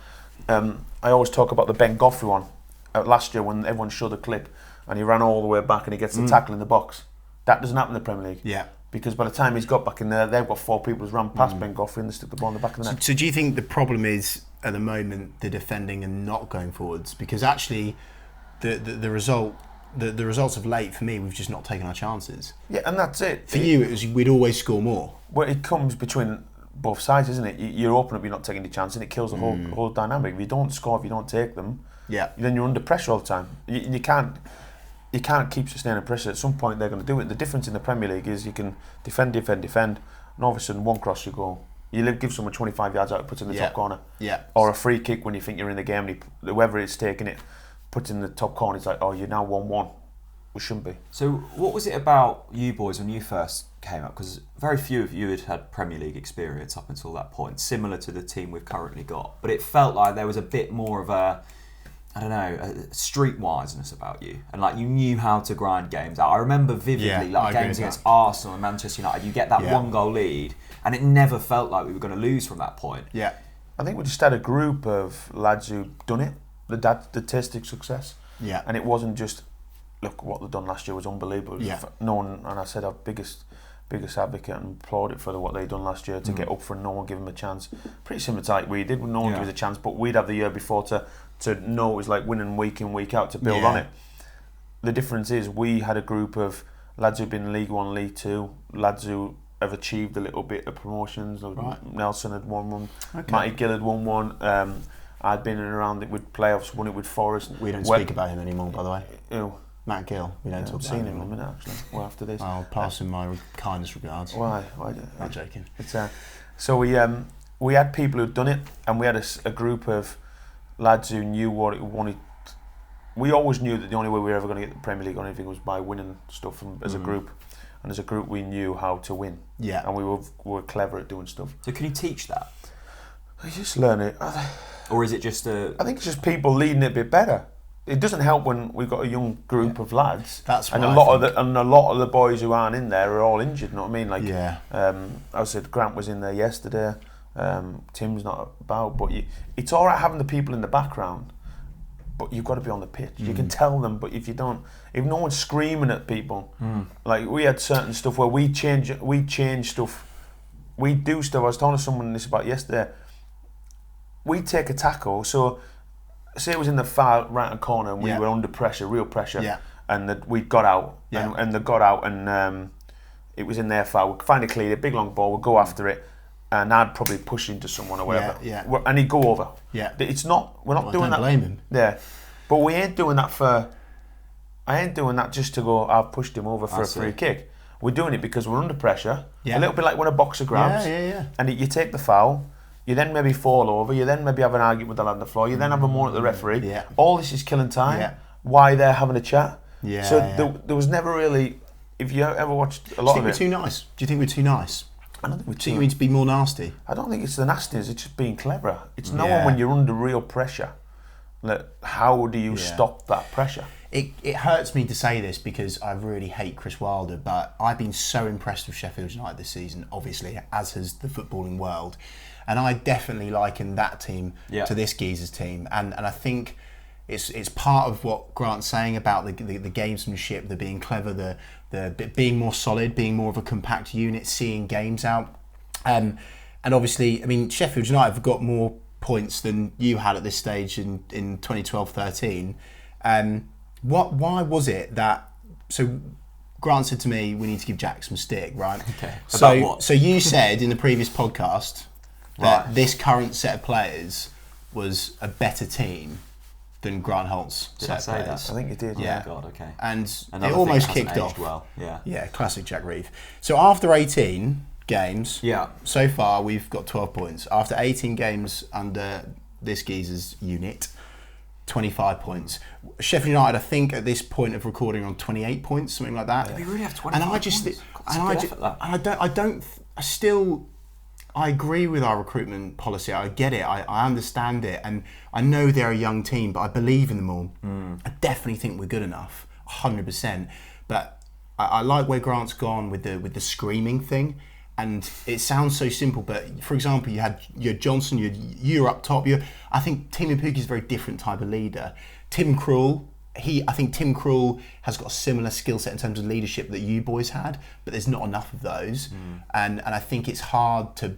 I always talk about the Ben Goffrey one last year when everyone showed the clip and he ran all the way back and he gets the tackle in the box. That doesn't happen in the Premier League. Yeah. Because by the time he's got back in there, they've got 4 people who's run past Ben Goffrey and they stick the ball in the back of the net. So do you think the problem is, at the moment, the defending and not going forwards? Because actually, the results of late, for me, we've just not taken our chances. Yeah, and that's it. For you, it was we'd always score more. Well, it comes between both sides, isn't it? You're open up, you're not taking the chance, and it kills the whole dynamic. If you don't score, if you don't take them, then you're under pressure all the time. You can't keep sustaining pressure. At some point, they're going to do it. The difference in the Premier League is you can defend, and all of a sudden, one cross you go. You give someone 25 yards out, it puts in the top corner. Yeah. Or a free kick when you think you're in the game, and whoever is taking it puts in the top corner. It's like, oh, you're now 1-1. We shouldn't be. So, what was it about you boys when you first came up? Because very few of you had Premier League experience up until that point, similar to the team we've currently got. But it felt like there was a bit more of a streetwiseness about you, and like you knew how to grind games out. I remember vividly games against Arsenal and Manchester United. You get that 1-goal lead, and it never felt like we were going to lose from that point. Yeah, I think we just had a group of lads who'd done it. The tasted success. Yeah, and it wasn't just look what they've done last year was unbelievable. No one, and I said our biggest advocate and applaud it for what they'd done last year to get up for no one give them a chance. Pretty similar to like we did. No one gave us a chance, but we'd have the year before to know it was like winning week in, week out to build on it. The difference is we had a group of lads who've been in League 1, League 2, lads who have achieved a little bit of promotions. Right. Nelson had won one, Matty Gill had won one. I'd been in and around it with playoffs, won it with Forest. We don't speak about him anymore, by the way. Who? Matt Gill. We don't talk about him. I've seen him in a minute, actually. Well, after this. I'll pass him my kindest regards. Why? I'm joking. So we had people who'd done it, and we had a group of lads who knew what it wanted. We always knew that the only way we were ever going to get the Premier League or anything was by winning stuff as a group. And as a group, we knew how to win. Yeah. And we were clever at doing stuff. So can you teach that? You just learn it. Or is it just a... I think it's just people leading it a bit better. It doesn't help when we've got a young group of lads. That's what a lot of the boys who aren't in there are all injured. You know what I mean? Like, I said Grant was in there yesterday. Tim's not about, but it's all right having the people in the background, but you've got to be on the pitch. You can tell them, but if no one's screaming at people, like we had certain stuff where we change stuff, we do stuff. I was telling someone this about yesterday. We take a tackle, so say it was in the far right corner and we were under pressure, real pressure, and we got out, and they got out, and it was in their foul. We'd find it clear, a big long ball, we'd go after it, and I'd probably push into someone or whatever, and he'd go over. Yeah, it's not. We're not doing that. Blame him. Yeah, but we ain't doing that I ain't doing that just to go. I've pushed him over for a free kick. We're doing it because we're under pressure. Yeah. A little bit like when a boxer grabs. And you take the foul. You then maybe fall over. You then maybe have an argument with the lad on the floor. You then have a moan at the referee. Yeah. All this is killing time. Yeah. Why they're having a chat. Yeah. So there was never really. If you ever watched a lot of it. Do you think we're too nice? Do you think we're too nice? I don't think we're too. Do you mean to be more nasty? I don't think it's the nastiness. It's just being clever. It's knowing when you're under real pressure. Like, how do you stop that pressure? It hurts me to say this because I really hate Chris Wilder, but I've been so impressed with Sheffield United this season, obviously, as has the footballing world. And I definitely liken that team to this geezer's team. And I think it's part of what Grant's saying about the gamesmanship, the being clever, the being more solid, being more of a compact unit, seeing games out. And obviously, I mean, Sheffield United have got more points than you had at this stage in 2012-13. Why was it that... So Grant said to me, we need to give Jack some stick, right? Okay. So you said in the previous podcast that this current set of players was a better team than Grant Holt's set of players. That? I think you did. Yeah. Oh God, okay. And it almost kicked off. Well. Yeah, classic Jack Reeve. So after 18 games, so far we've got 12 points. After 18 games under this geezer's unit, 25 points. Sheffield United, I think, at this point of recording on 28 points, something like that. Did we really have 25 And I just, I agree with our recruitment policy. I get it. I understand it, and I know they're a young team, but I believe in them all. I definitely think we're good enough, 100%. But I like where Grant's gone with the screaming thing. And it sounds so simple, but for example, you had Johnson, you're up top. I think Teemu Pukki is a very different type of leader. Tim Krul, I think Tim Krul has got a similar skill set in terms of leadership that you boys had, but there's not enough of those. And I think it's hard to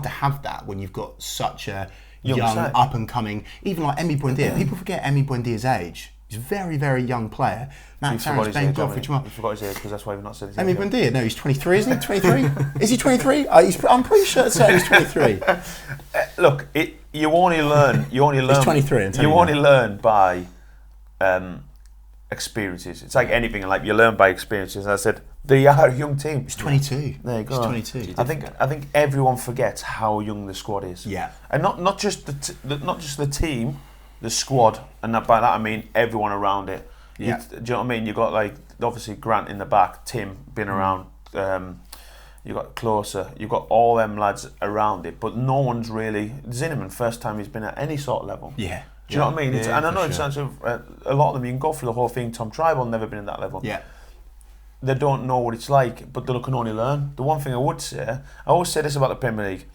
have that when you've got such a young up and coming, even like Emi Buendia. People forget Emi Buendia's age. He's a very, very young player. Matt Tarrant's Ben Goff, which one? You forgot his age because that's why we've not said his age. Emi Buendia, no, he's 23, isn't he? 23? Is he 23? I'm pretty sure it's he's 23. Look, you only learn. He's 23. You only learn by experiences. It's like anything, like you learn by experiences. And I said they are a young team. He's 22. There you go. He's 22. I think everyone forgets how young the squad is. Yeah, and not just the team, the squad, and by that I mean everyone around it. Yeah. Do you know what I mean? You got like obviously Grant in the back, Tim been around. You got Closer. You got all them lads around it, but no one's really Zinnemann. First time he's been at any sort of level. Yeah. Do you know what I mean? And I know it's a lot of them. You can go through the whole thing. Tom Tribal never been at that level. Yeah. They don't know what it's like, but they can only learn. The one thing I would say, I always say this about the Premier League: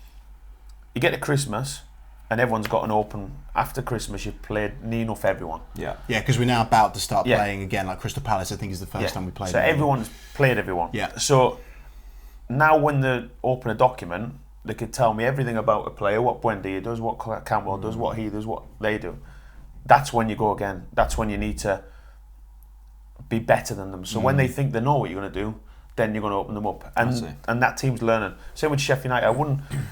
you get to Christmas, and everyone's got an open. After Christmas, you've played near enough everyone. Yeah, because we're now about to start playing again. Like Crystal Palace, I think is the first time we played. So everyone's played everyone. Yeah. So now, when they open a document, they could tell me everything about a player, what Buendia does, what Campbell does, what he does, what they do. That's when you go again. That's when you need to be better than them. So when they think they know what you're going to do, then you're going to open them up. And that team's learning. Same with Sheffield United.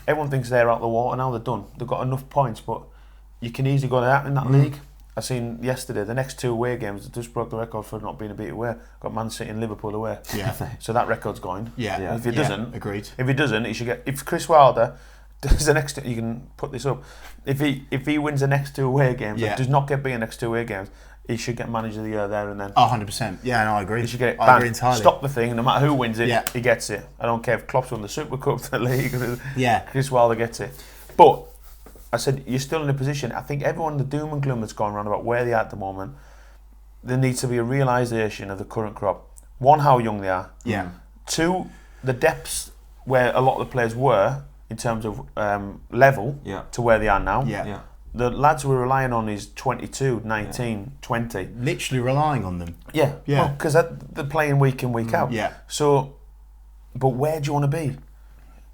Everyone thinks they're out the water. Now they're done. They've got enough points, but you can easily go out in that league. I seen yesterday the next 2 away games. They just broke the record for not being a beat away. Got Man City and Liverpool away. Yeah. So that record's going. Yeah. If he doesn't, agreed. If he doesn't, he should get. If Chris Wilder does the next, you can put this up. If he wins the next 2 away games, does not get beat in the next 2 away games, he should get Manager of the Year there and then. 100%. Yeah, no, I agree. He should get it. I agree entirely. Stop the thing. No matter who wins it, he gets it. I don't care if Klopp's won the Super Cup, the league. Chris Wilder gets it. But I said, you're still in a position. I think everyone, the doom and gloom that's gone around about where they are at the moment, there needs to be a realisation of the current crop. 1, how young they are. Yeah. 2, the depths where a lot of the players were in terms of level to where they are now. Yeah. The lads we're relying on is 22, 19, 20. Literally relying on them. Yeah. Because they're playing week in, week out. Yeah. So, but where do you want to be?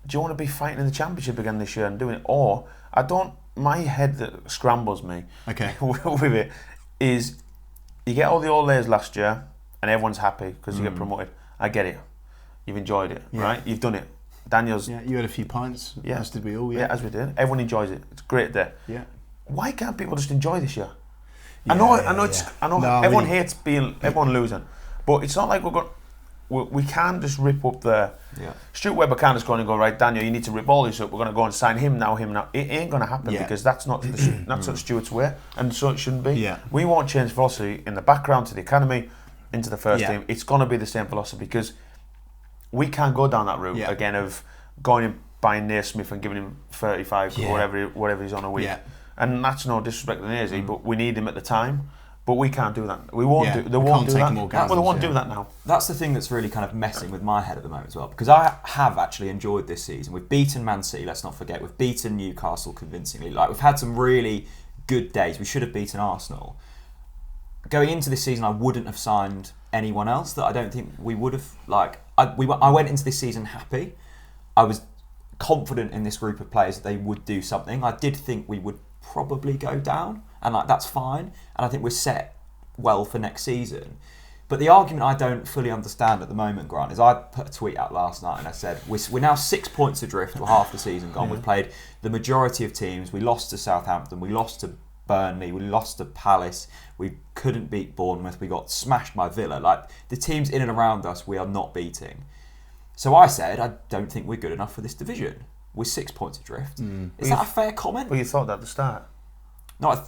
Do you want to be fighting in the Championship again this year and doing it? Or, my head that scrambles me with it is you get all the old layers last year and everyone's happy because you get promoted. I get it. You've enjoyed it, right? You've done it. Daniel's... Yeah, you had a few pints, as did we all, Yeah, as we did. Everyone enjoys it. It's a great day. Yeah. Why can't people just enjoy this year? Yeah, I know everyone hates everyone losing, but it's not like we can't just rip up the... Yeah. Stuart Webber can't just go and go, right, Daniel, you need to rip all this up. We're going to go and sign him now. It ain't going to happen because that's not Stuart's way, and so it shouldn't be. Yeah. We won't change philosophy in the background to the academy, into the first team. It's going to be the same philosophy because we can't go down that route again of going and buying Naismith and giving him 35 or whatever he's on a week. Yeah. And that's no disrespect to Naisy, but we need him at the time. But we can't do that. We won't do. They won't do that. Well, they won't do that now. That's the thing that's really kind of messing with my head at the moment as well, because I have actually enjoyed this season. We've beaten Man City. Let's not forget. We've beaten Newcastle convincingly. Like, we've had some really good days. We should have beaten Arsenal. Going into this season, I wouldn't have signed anyone else that I don't think we would have. Like, I went into this season happy. I was confident in this group of players that they would do something. I did think we would probably go down, and like that's fine. And I think we're set well for next season. But the argument I don't fully understand at the moment, Grant, is I put a tweet out last night and I said we're now 6 points adrift. We're half the season gone. We've played the majority of teams. We lost to Southampton. We lost to Burnley. We lost to Palace. We couldn't beat Bournemouth. We got smashed by Villa. Like, the teams in and around us, we are not beating. So I said, I don't think we're good enough for this division. We're 6 points adrift. Is that a fair comment? Well, you thought that at the start. No,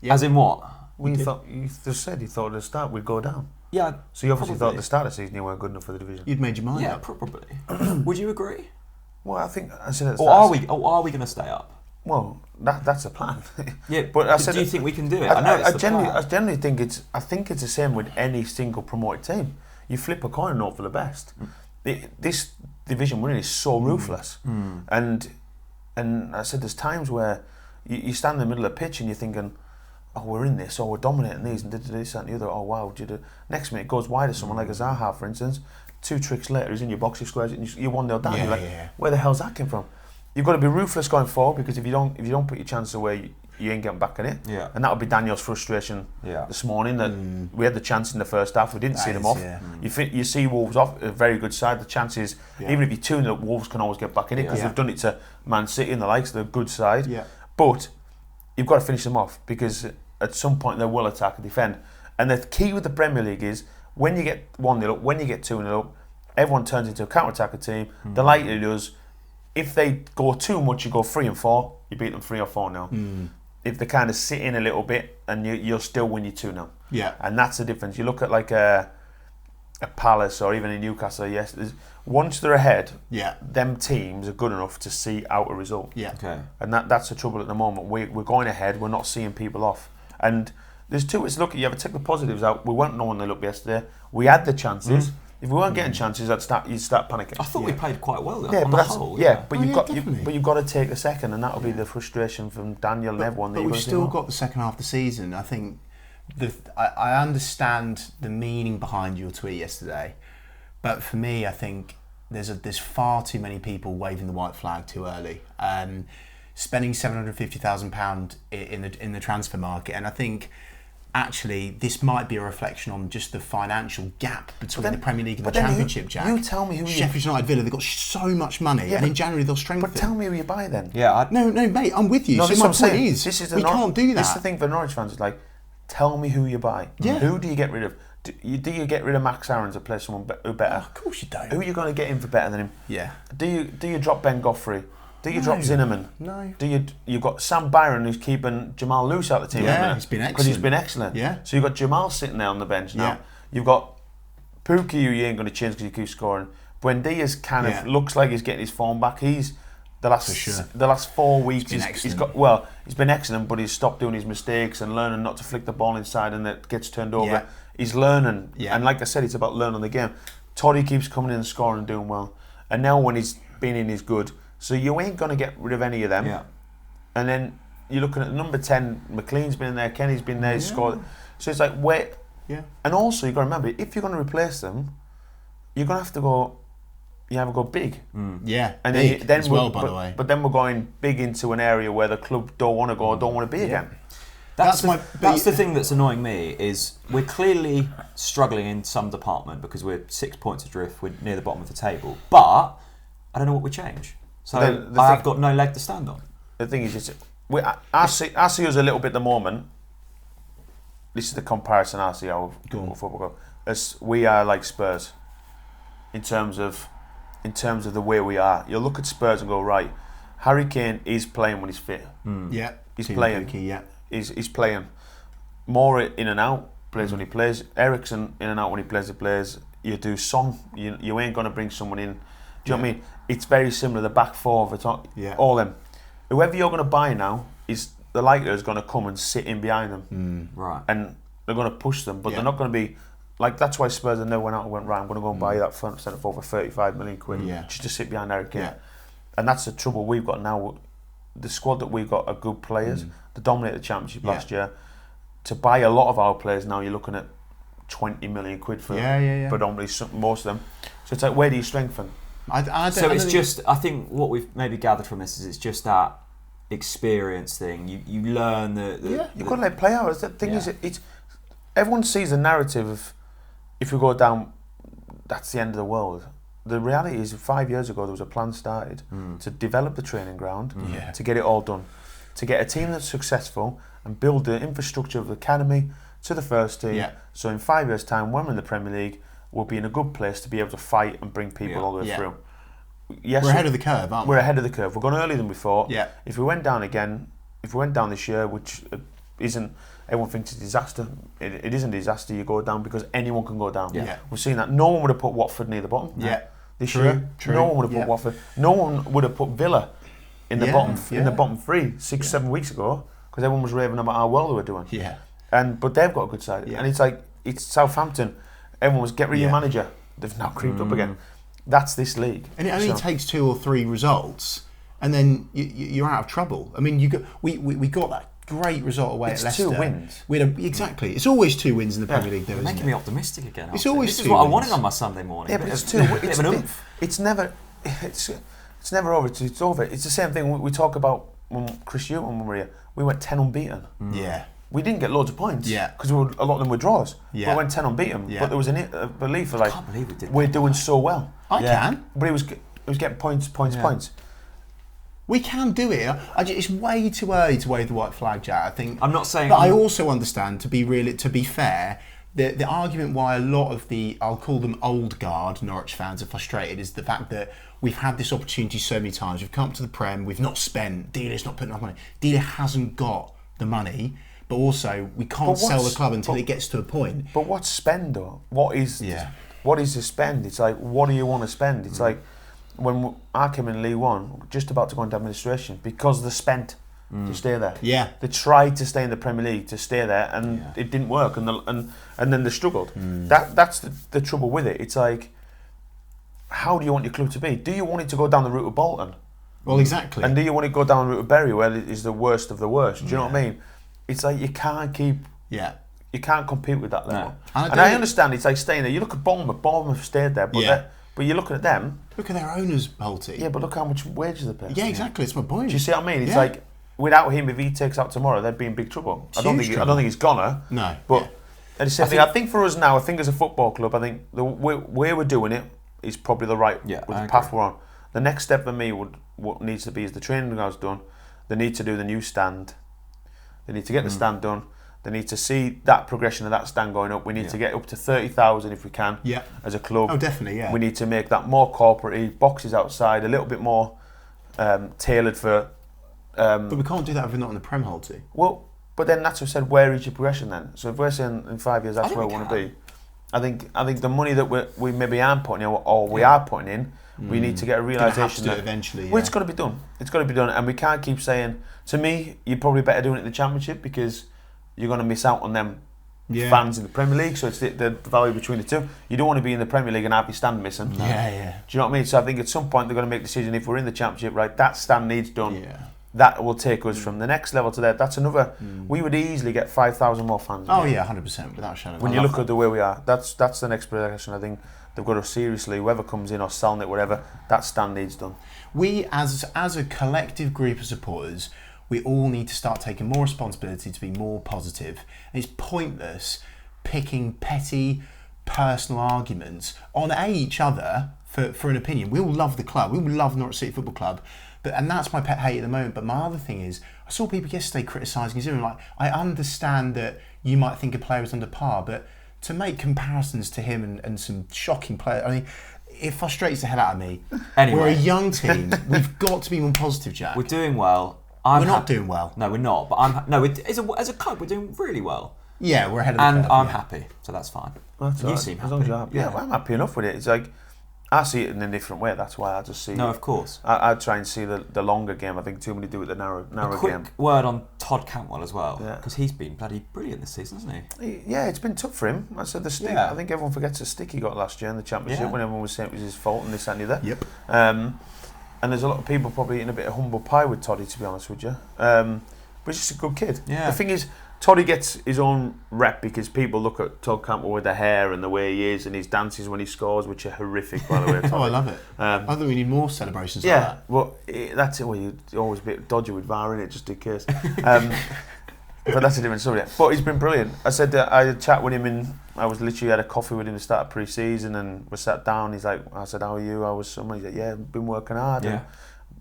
as in what? You just said you thought at the start we'd go down. Yeah. So you obviously probably. thought at the start of the season you weren't good enough for the division. You'd made your mind Yeah, up. probably. Would you agree? Well, I think I said at the Or start. are we going to stay up? Well, that's a plan. Yeah, but I said, do you think we can do it? I know it's the plan. I generally think it's the same with any single promoted team. You flip a coin and hope for the best. This division winning is so ruthless, and I said there's times where you stand in the middle of the pitch and you're thinking, oh, we're in this, or we're dominating these, and this, that, and the other. Oh wow! Next minute it goes wide of someone like a Zaha, for instance. 2 tricks later, he's in your box, he squares it, and you're 1-0 down. You're like, where the hell's that came from? You've got to be ruthless going forward, because if you don't put your chance away, you ain't getting back in it. Yeah. And that'll be Daniel's frustration this morning, that we had the chance in the first half, we didn't see them off. Yeah. You see Wolves off, a very good side. The chances, even if you're 2-0, Wolves can always get back in it, because they've done it to Man City and the likes. They're a good side. Yeah. But you've got to finish them off, because at some point they will attack and defend. And the key with the Premier League is, when you get 1-0 up, when you get 2-0 up, everyone turns into a counter-attacker team. The lighter does. If they go too much, you go 3 and 4. You beat them 3 or 4-0. If they kind of sit in a little bit, and you'll still win your 2-0. Yeah. And that's the difference. You look at like a Palace, or even in Newcastle. Yes, once they're ahead, them teams are good enough to see out a result. Yeah. Okay. And that's the trouble at the moment. We're going ahead. We're not seeing people off. And there's two. It's look. You have to take the positives out. We weren't knowing they looked yesterday. We had the chances. If we weren't getting chances, you'd start panicking. I thought we played quite well on but the whole. but you've got to take a second, and that'll be the frustration from Daniel and everyone. But we've still got the second half of the season. I think I understand the meaning behind your tweet yesterday, but for me, I think there's far too many people waving the white flag too early. Spending £750,000 in the transfer market, and I think, actually, this might be a reflection on just the financial gap between the Premier League and the Championship, Jack. You tell me who Sheffield United, Villa, they've got so much money, and in January they'll strengthen. But tell me who you buy then. Yeah. No, mate, I'm with you. No, so my point is, we can't do that. This is the thing for Norwich fans. It's like, tell me who you buy. Yeah. Who do you get rid of? Do you get rid of Max Aaron to play someone better? Of course you don't. Who are you going to get in for better than him? Yeah. Do you drop Ben Goffrey? Do you drop Zinnerman? No. You've got Sam Byron, who's keeping Jamal loose out of the team. Yeah, he's been excellent. Because he's been excellent. Yeah. So you've got Jamal sitting there on the bench now. Yeah. You've got Pookie, who you ain't going to change because you keep scoring. Buendia's kind of looks like he's getting his form back. He's the last 4 weeks. He's been excellent, but he's stopped doing his mistakes and learning not to flick the ball inside, and it gets turned over. Yeah. He's learning, Yeah. and like I said, it's about learning the game. Toddy keeps coming in and scoring and doing well, and now when he's been in, he's good. So you ain't going to get rid of any of them. Yeah. And then you're looking at number 10, McLean's been in there, Kenny's been there, he's scored. So it's like, wait. Yeah. And also, you've got to remember, if you're going to replace them, you're going to have to go, you have to go big. Yeah, and big then as well, by the way. But then we're going big into an area where the club don't want to go, don't want to be again. That's the thing that's annoying me, is we're clearly struggling in some department because we're 6 points adrift, we're near the bottom of the table. But I don't know what we change. So I've got no leg to stand on. The thing is, I see us a little bit at the moment. This is the comparison I see how football go. As we are like Spurs in terms of the way we are. You'll look at Spurs and go, right, Harry Kane is playing when he's fit. Yeah, he's playing. He's playing. More in and out, plays when he plays. Eriksen in and out when he plays. You do some. You ain't going to bring someone in. Do you know what I mean? It's very similar. The back four of the top, all them. Whoever you're going to buy now is the lighter is going to come and sit in behind them, right? And they're going to push them, but they're not going to be like. That's why Spurs never went out and went, right, I'm going to go and buy that front centre for over 35 million quid, just to sit behind Harry Kane. And that's the trouble we've got now. The squad that we've got are good players. They dominated the Championship last year. To buy a lot of our players now, you're looking at 20 million quid for predominantly most of them. So it's like, where do you strengthen? I think what we've maybe gathered from this is it's just that experience thing. You learn you've got to let it play out. The thing is, it's everyone sees the narrative of if we go down, that's the end of the world. The reality is, 5 years ago there was a plan started to develop the training ground, to get it all done, to get a team that's successful and build the infrastructure of the academy to the first team. Yeah. So in 5 years' time, when we're in the Premier League, we'll be in a good place to be able to fight and bring people all the way through. Yes, we're ahead of the curve, aren't we? We're ahead of the curve. We're going earlier than before. Yeah. If we went down again, this year, which isn't, everyone thinks it's a disaster. It isn't a disaster. You go down because anyone can go down. Yeah. We've seen that. No one would have put Watford near the bottom. Yeah. This year, no one would have put Watford. No one would have put Villa in the bottom in the bottom 3 6-7 weeks ago because everyone was raving about how well they were doing. Yeah. But they've got a good side, and it's Southampton. Everyone was get rid of your manager. They've now creeped up again. That's this league, and it only takes 2 or 3 results, and then you're out of trouble. I mean, we got that great result away at Leicester. 2 wins. Exactly. It's always 2 wins in the Premier League, though, isn't it? Making me optimistic again. It's always this 2 is what wins. I wanted on my Sunday morning. Yeah, but it's 2. It's never over. It's over. It's the same thing we talk about when Chris Hughton and Maria. We went 10 unbeaten. Yeah. We didn't get loads of points. Yeah. Because a lot of them were draws. Yeah. We went 10 unbeaten. Yeah. But there was a belief of like, I can't believe we did we're doing so well. I can. But it was getting points. We can do it. It's way too early to wave the white flag, Jack. I think. I'm not saying. But I also understand, to be fair, the argument why a lot of I'll call them old guard Norwich fans are frustrated is the fact that we've had this opportunity so many times. We've come up to the Prem. We've not spent. Dealer's not putting enough money. Dealer hasn't got the money. But also, we can't sell the club until it gets to a point. But what's spend though? What is the spend? It's like, what do you want to spend? It's like when I came in League One, just about to go into administration because they spent to stay there. Yeah, they tried to stay in the Premier League to stay there, and it didn't work, and then they struggled. That's the trouble with it. It's like, how do you want your club to be? Do you want it to go down the route of Bolton? Well, exactly. And do you want it to go down the route of Bury, where it is the worst of the worst? Do you know what I mean? It's like you can't compete with that level. No. And I understand it's like staying there. You look at Bournemouth have stayed there, but you're looking at them. Look at their owners, Holty. Yeah, but look how much wages they pay. Yeah, exactly. It's my point. Do you see what I mean? It's like without him, if he takes out tomorrow, they'd be in big trouble. I don't think he's gonna. No, but at the same thing, I think for us now, I think as a football club, I think the way we're doing it is probably the right path we're on. The next step for me what needs to be is the training ground's done. They need to do the new stand. They need to get the stand done. They need to see that progression of that stand going up. We need to get up to 30,000 if we can as a club. Oh, definitely, yeah. We need to make that more corporate, boxes outside, a little bit more tailored for... but we can't do that if we're not in the Prem, Holty. Well, but then that's what I said, where is your progression then? So if we're saying in 5 years that's where we want to be, I think the money that we maybe aren't putting in or we are putting in, we need to get a realisation that eventually. Well, it's got to be done. It's got to be done, and we can't keep saying. To me, you're probably better doing it in the Championship because you're going to miss out on them fans in the Premier League. So it's the value between the two. You don't want to be in the Premier League and have your stand missing. Yeah. Do you know what I mean? So I think at some point they're going to make a decision. If we're in the Championship, right, that stand needs done. Yeah. That will take us from the next level to there. That's another. We would easily get 5,000 more fans. Oh yeah, 100%, without shadow. When you look at the way we are, that's the next progression. I think they've got to seriously, whoever comes in or selling it, whatever, that stand needs done. We, as a collective group of supporters, we all need to start taking more responsibility to be more positive. And it's pointless picking petty personal arguments on each other for an opinion. We all love the club. We all love Norwich City Football Club. And that's my pet hate at the moment. But my other thing is, I saw people yesterday criticising his. Like, I understand that you might think a player is under par, but to make comparisons to him and some shocking players, I mean, it frustrates the hell out of me. Anyway. We're a young team. We've got to be more positive, Jack. We're doing well. We're not doing well. No, we're not. But as a club, we're doing really well. Yeah, we're ahead of the curve. And I'm yeah. happy, so that's fine. That's you right. seem happy. As long as you're happy. Yeah, well, I'm happy enough with it. It's like, I see it in a different way. That's why I just see. No, of course. I try and see the longer game. I think too many do it the narrow a quick game. Word on Todd Cantwell as well, Yeah. because he's been bloody brilliant this season, hasn't he? Yeah, it's been tough for him. I said the stick. Yeah. I think everyone forgets the stick he got last year in the Championship when everyone was saying it was his fault and this and the other. Yep. And there's a lot of people probably eating a bit of humble pie with Toddy, to be honest with you. But he's just a good kid. Yeah. The thing is, Toddy gets his own rep because people look at Todd Campbell with the hair and the way he is and his dances when he scores, which are horrific, by the way. Oh, I love it. I think we need more celebrations like that. Well, that's it. Well, you're always a bit dodgy with VAR in it, just in case. But that's a different subject. But he's been brilliant. I said that I had a chat with him I was literally had a coffee with him to start pre-season and we sat down. He's like, I said, how are you? How was summer? He's like, yeah, I've been working hard. Yeah.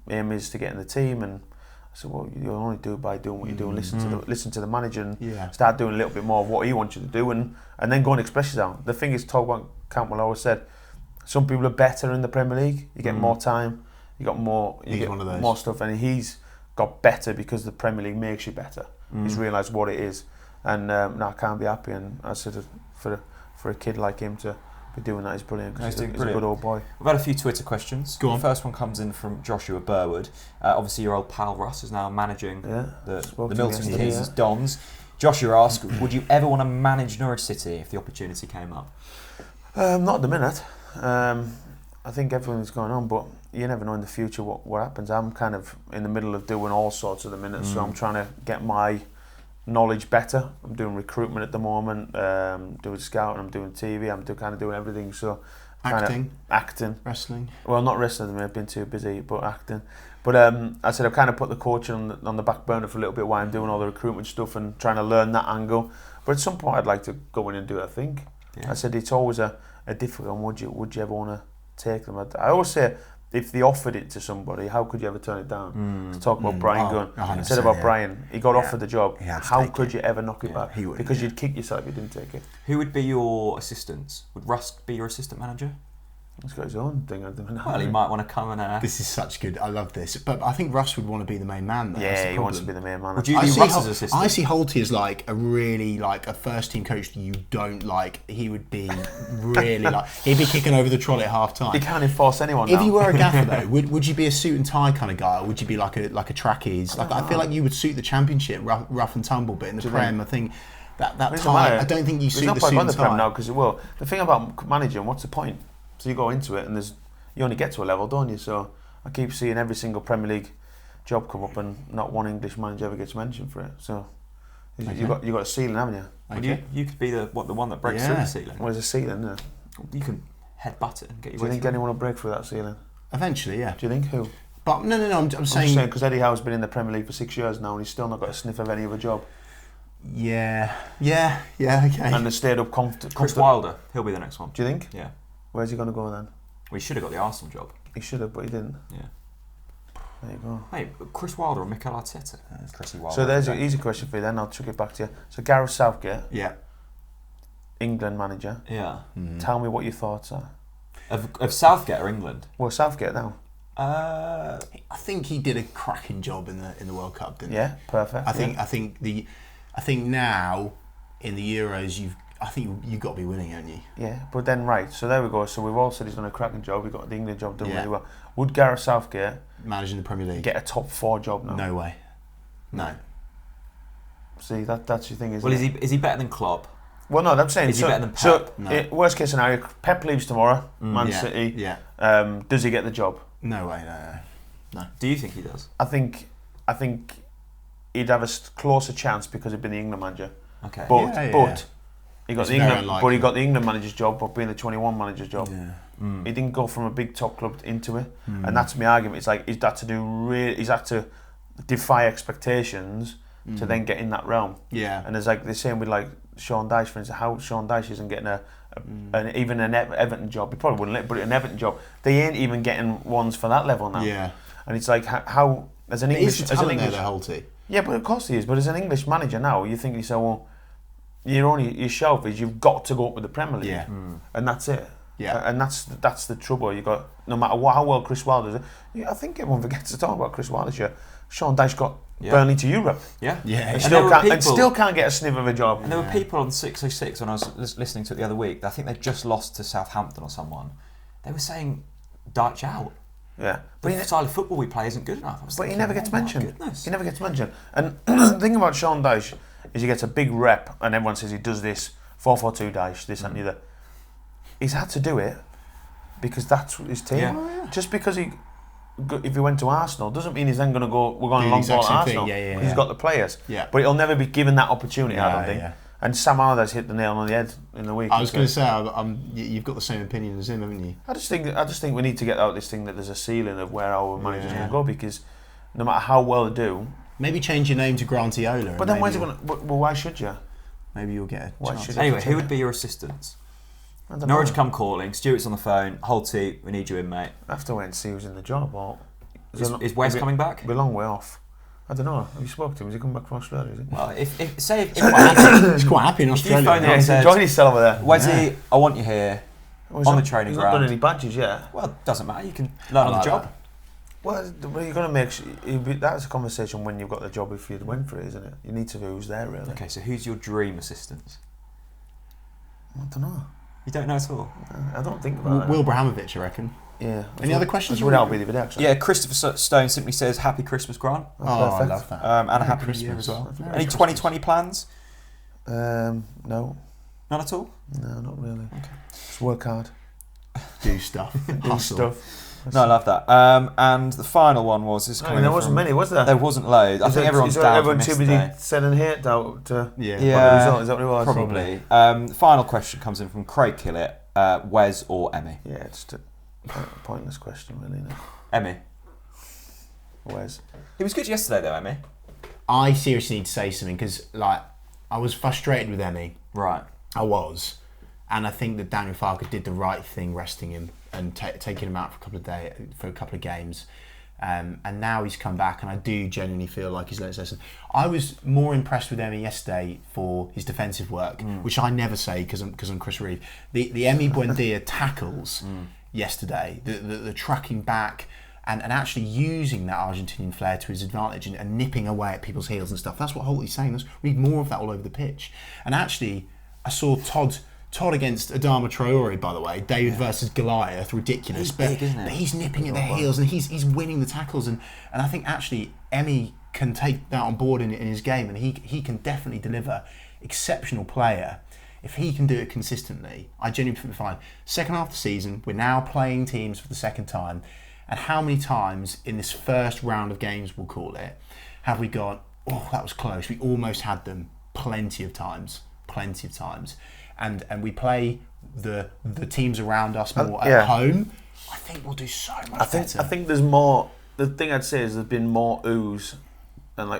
And aim is to get in the team. And I said, well, you'll only do it by doing what you're doing. Listen to the manager and start doing a little bit more of what he wants you to do, and then go and express yourself. The thing is, Todd Campbell always said, some people are better in the Premier League. You get more time, you got more, you get more stuff, and he's got better because the Premier League makes you better. He's realised what it is. And no, I can't be happy. And I said, for a kid like him to be doing that is brilliant. Because he's a good old boy. We've had a few Twitter questions. Go on. The first one comes in from Joshua Burwood. Obviously, your old pal Russ is now managing the Milton Keynes Dons. Joshua asks, would you ever want to manage Norwich City if the opportunity came up? Not at the minute. I think everything's going on, but you never know in the future what happens. I'm kind of in the middle of doing all sorts at the minute, so I'm trying to get my knowledge better. I'm doing recruitment at the moment, doing scouting, I'm doing TV, I'm kind of doing everything. So acting, wrestling. Well, not wrestling at the minute, I've been too busy, but acting. But I said I've kind of put the coaching on the back burner for a little bit while I'm doing all the recruitment stuff and trying to learn that angle. But at some point I'd like to go in and do it, I think. Yeah. I said it's always a difficult one. Would you ever want to take them? I always say, if they offered it to somebody, how could you ever turn it down? To talk about Brian Gunn, instead about Brian, he got offered the job. How could you ever knock it back? Because you'd kick yourself if you didn't take it. Who would be your assistants? Would Russ be your assistant manager? He's got his own thing. Well, he might want to come and... This is such good. I love this. But I think Russ would want to be the main man, though. Yeah, he wants to be the main man. Would you be Russ's assistant? I see Holty as like a really, like a first-team coach that you don't like. He would be really like... He'd be kicking over the trolley at half-time. He can't enforce anyone now. If you were a gaffer, though, would you be a suit and tie kind of guy, or would you be like a trackies? Like I feel like you would suit the Championship, rough and tumble, but in the Prem, I think that tie... I don't think you suit the suit and tie. Now, because the thing about managing, what's the point? So you go into it and you only get to a level, don't you? So I keep seeing every single Premier League job come up and not one English manager ever gets mentioned for it. So you've got a ceiling, haven't you? Okay. You could be the one that breaks through the ceiling. Well, there's a ceiling there. You can headbutt it and get your way. Do you think anyone will break through that ceiling? Eventually, yeah. Do you think who? But no. I'm saying because Eddie Howe's been in the Premier League for 6 years now and he's still not got a sniff of any other job. Yeah, okay. And they stayed up comfortable. Chris Wilder, he'll be the next one. Do you think? Yeah. Where's he going to go then? Well, he should have got the Arsenal job. He should have, but he didn't. Yeah. There you go. Hey, Chris Wilder or Mikel Arteta? Chrissy Wilder. So there's an easy question for you then, I'll chuck it back to you. So Gareth Southgate, England manager. Yeah. Tell me what your thoughts are. Of Southgate or England? Well, Southgate now. I think he did a cracking job in the World Cup, didn't he? Yeah, perfect. I think now in the Euros you've got to be winning, haven't you? Yeah, but then so there we go. So we've all said he's done a cracking job. We've got the England job done really well. Would Gareth Southgate managing the Premier League get a top 4 job now? No way. No. See, that's your thing, isn't it? Well, is he better than Klopp? Well, no, I'm saying. Is he better than Pep? No. Worst case scenario, Pep leaves tomorrow. Man City. Yeah. Does he get the job? No way. No. Do you think he does? I think he'd have a closer chance because he'd been the England manager. Okay. But he got he got the England manager's job, but being the 21 manager's job. Yeah. He didn't go from a big top club into it, and that's my argument. It's like he's had to defy expectations to then get in that realm. Yeah. And it's like the same with like Sean Dyche, for instance. How Sean Dyche isn't getting even an Everton job. He probably wouldn't, but an Everton job, they ain't even getting ones for that level now. Yeah. And it's like how as an English, yeah, but of course he is. But as an English manager now, you think well, your shelf is you've got to go up with the Premier League, and that's it. Yeah. And that's the trouble. You got no matter how well Chris Wilder does. I think everyone forgets to talk about Chris Wilder. Sure. Sean Dyche got Burnley to Europe. Yeah. And still can't get a sniff of a job. And there were people on 606 when I was listening to it the other week. I think they just lost to Southampton or someone. They were saying Dyche out. Yeah, but the style of football we play isn't good enough. But he never gets mentioned. He never gets mentioned. And the thing about Sean Dyche is he gets a big rep, and everyone says he does this 4-4-2 Dyche, this and the other. He's had to do it because that's his team. Yeah. Just because if he went to Arsenal doesn't mean he's then going to go. We're going long ball at Arsenal. He's got the players. Yeah. But he'll never be given that opportunity. I don't think. Yeah. And Sam Allardyce hit the nail on the head in the week. I was going to say, you've got the same opinion as him, haven't you? I just think we need to get out this thing that there's a ceiling of where our managers can go, because no matter how well they do, maybe change your name to Grantiola. But then where's it going to? Well, why should you? Maybe you'll get a chance. Anyway, who would be your assistants? Norwich come calling. Stuart's on the phone. Holty, we need you in, mate. I have to wait and see who's in the job. Or is Wes coming back? Be a long way off. I don't know. Have you spoken to him? Is he coming back from Australia? Is he? Well, if he's quite happy in Australia. If you phone him and said, "Join yourself over there." Wesley, I want you here on the training ground. He's not done any badges yet. Well, it doesn't matter. You can learn on the job. Well, you're going to make sure, that's a conversation when you've got the job if you win for it, isn't it? You need to know who's there, really. Okay, so who's your dream assistant? I don't know. You don't know at all? I don't think about it. Will Brahamovich, I reckon. Yeah. Any other questions? Without be the video, actually. Yeah, Christopher Stone simply says, Happy Christmas, Grant. Oh, I love that. And a happy Christmas New Year as well. Merry Any 2020 plans? No. None at all? No, not really. Okay. Just work hard. Do stuff. Do stuff. No, I love that. And the final one was... there wasn't many, was there? There wasn't loads. I think everyone's down everyone for too missed busy day. sending hate out to... Yeah. Is that what it was? Probably. The final question comes in from Craig Killett. Wes or Emmy? Yeah, it's a pointless question, really, isn't it? Emmy. Wes. He was good yesterday, though, Emmy. I seriously need to say something because, I was frustrated with Emmy. Right. I was. And I think that Daniel Farke did the right thing resting him and taking him out for a couple of games. And now he's come back, and I do genuinely feel like he's learned his lesson. I was more impressed with Emmy yesterday for his defensive work, which I never say because I'm Chris Reeve. The Emmy Buendia tackles yesterday, the tracking back and actually using that Argentinian flair to his advantage and nipping away at people's heels and stuff. That's what Holt is saying. We need more of that all over the pitch. And actually, I saw Todd against Adama Traore, by the way. David versus Goliath, ridiculous. He's big, isn't he? But he's nipping at their heels and he's winning the tackles. And I think actually Emmy can take that on board in his game, and he can definitely deliver. Exceptional player. If he can do it consistently, I genuinely think we're fine. Second half of the season, we're now playing teams for the second time. And how many times in this first round of games, we'll call it, have we gone, oh, that was close. We almost had them plenty of times. And we play the teams around us more at home. I think we'll do so much better. I think there's more. The thing I'd say is there's been more oohs and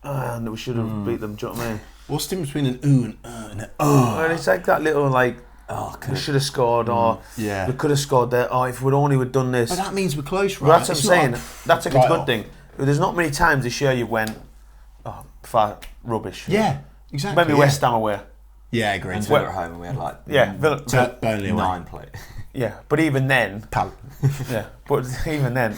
and we should have beat them. Do you know what I mean? What's the difference between an ooh and an oh? And it's like that little we should have scored, or we could have scored there, or if we'd only done this. But that means we're close, right? Well, that's what I'm saying. That's a good thing. There's not many times this year you went, far rubbish. Yeah, exactly. Maybe West Ham away. Yeah, I agree. And Villa at home, and we had Burnley away. 9 play. Yeah, but even then,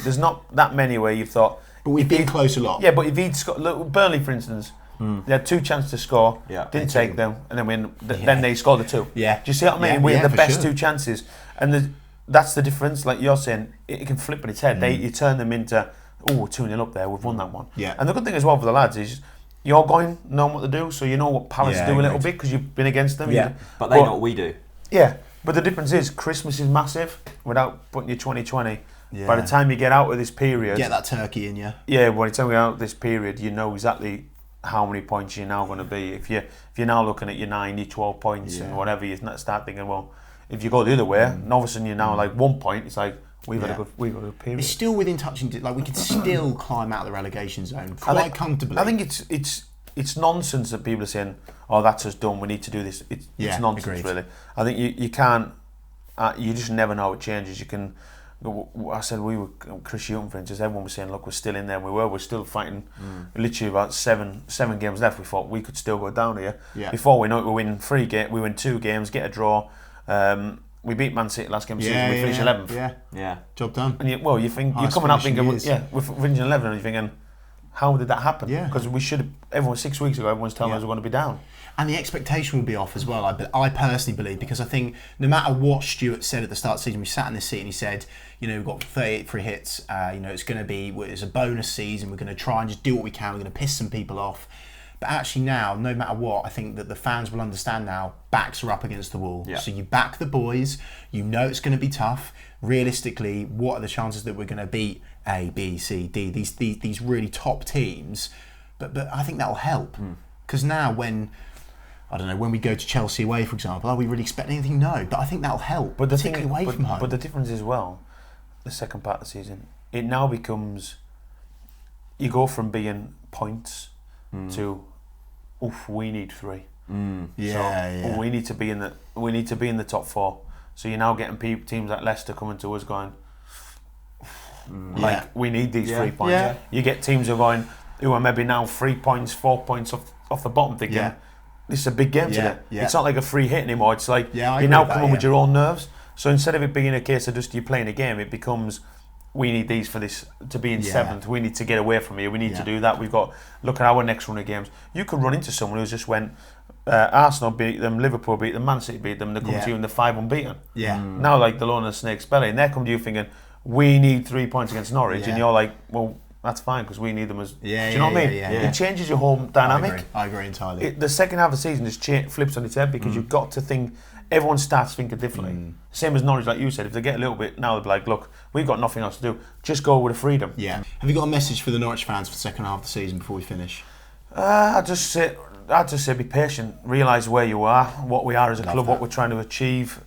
there's not that many where you thought. But we've been close a lot. Yeah, but if he'd scored, look, Burnley for instance, they had 2 chances to score, didn't take them, and then they scored the 2. Yeah. Do you see what I mean? Yeah, we had the best sure. 2 chances, and that's the difference. Like you're saying, it can flip on its head. You turn them into 2-0 up there. We've won that one. Yeah. And the good thing as well for the lads is you're knowing what to do, so you know what Palace do a little bit because you've been against them. Yeah. But they know what we do. Yeah. But the difference is Christmas is massive. Without putting your 2020. Yeah. By the time you get out of this period, get that turkey in you. Yeah, by the time we get out of this period, you know exactly how many points you're now going to be. If you're now looking at your 9, your 12 points and whatever, you start thinking, well, if you go the other way, and all of a sudden you're now like 1 point. It's like we've had a good period. It's still within touching. We could still climb out of the relegation zone quite comfortably. I think it's nonsense that people are saying, "Oh, that's us done. We need to do this." It's nonsense, really. I think you can't. You just never know how it changes. You can. I said Chris Hughton, for instance, everyone was saying, look, we're still in there, and we're still fighting. Literally about seven games left. We thought we could still go down here. Yeah. Before we know it, we win 3 games, we win 2 games, get a draw. We beat Man City last game of the season. We finished 11th. Yeah, job done. And you think you're coming up thinking, we're finishing 11th, and you're thinking, how did that happen? Yeah, because we should have. Everyone 6 weeks ago, everyone's telling us we're going to be down. And the expectation will be off as well, I personally believe, because I think no matter what Stuart said at the start of the season, we sat in this seat and he said, we've got 38 free hits, it's going to be, it's a bonus season, we're going to try and just do what we can, we're going to piss some people off. But actually now, no matter what, I think that the fans will understand now, backs are up against the wall. Yeah. So you back the boys, you know it's going to be tough. Realistically, what are the chances that we're going to beat A, B, C, D, these really top teams? But I think that'll help. Because now when we go to Chelsea away, for example, are we really expecting anything? No, but I think that'll help, particularly away from home. But the difference is, the second part of the season, it now becomes, you go from being points to, we need 3. We need to be in the top 4. So you're now getting teams like Leicester coming to us going, we need these 3 points. Yeah. You get teams who are maybe now 3 points, 4 points off the bottom, thinking, this is a big game today. Yeah. It's not like a free hit anymore. It's like you're now coming with your own nerves. So instead of it being a case of just you playing a game, it becomes, we need these for this to be in 7th. We need to get away from here. We need to do that. We've got look at our next run of games. You could run into someone who's just went. Arsenal beat them, Liverpool beat them, Man City beat them. They come to you and they're 5 unbeaten. Now, like the Lone and Snake's belly, and they come to you thinking, we need 3 points against Norwich, and you're like, well, that's fine because we need them as. Do you know what I mean? It changes your whole dynamic. I agree entirely. The second half of the season just flips on its head because you've got to think. Everyone starts thinking differently. Same as Norwich, like you said. If they get a little bit now, they'll be like, look, we've got nothing else to do. Just go with the freedom. Yeah. Have you got a message for the Norwich fans for the second half of the season before we finish? I'd just say be patient. Realise where you are, what we are as a club, what we're trying to achieve.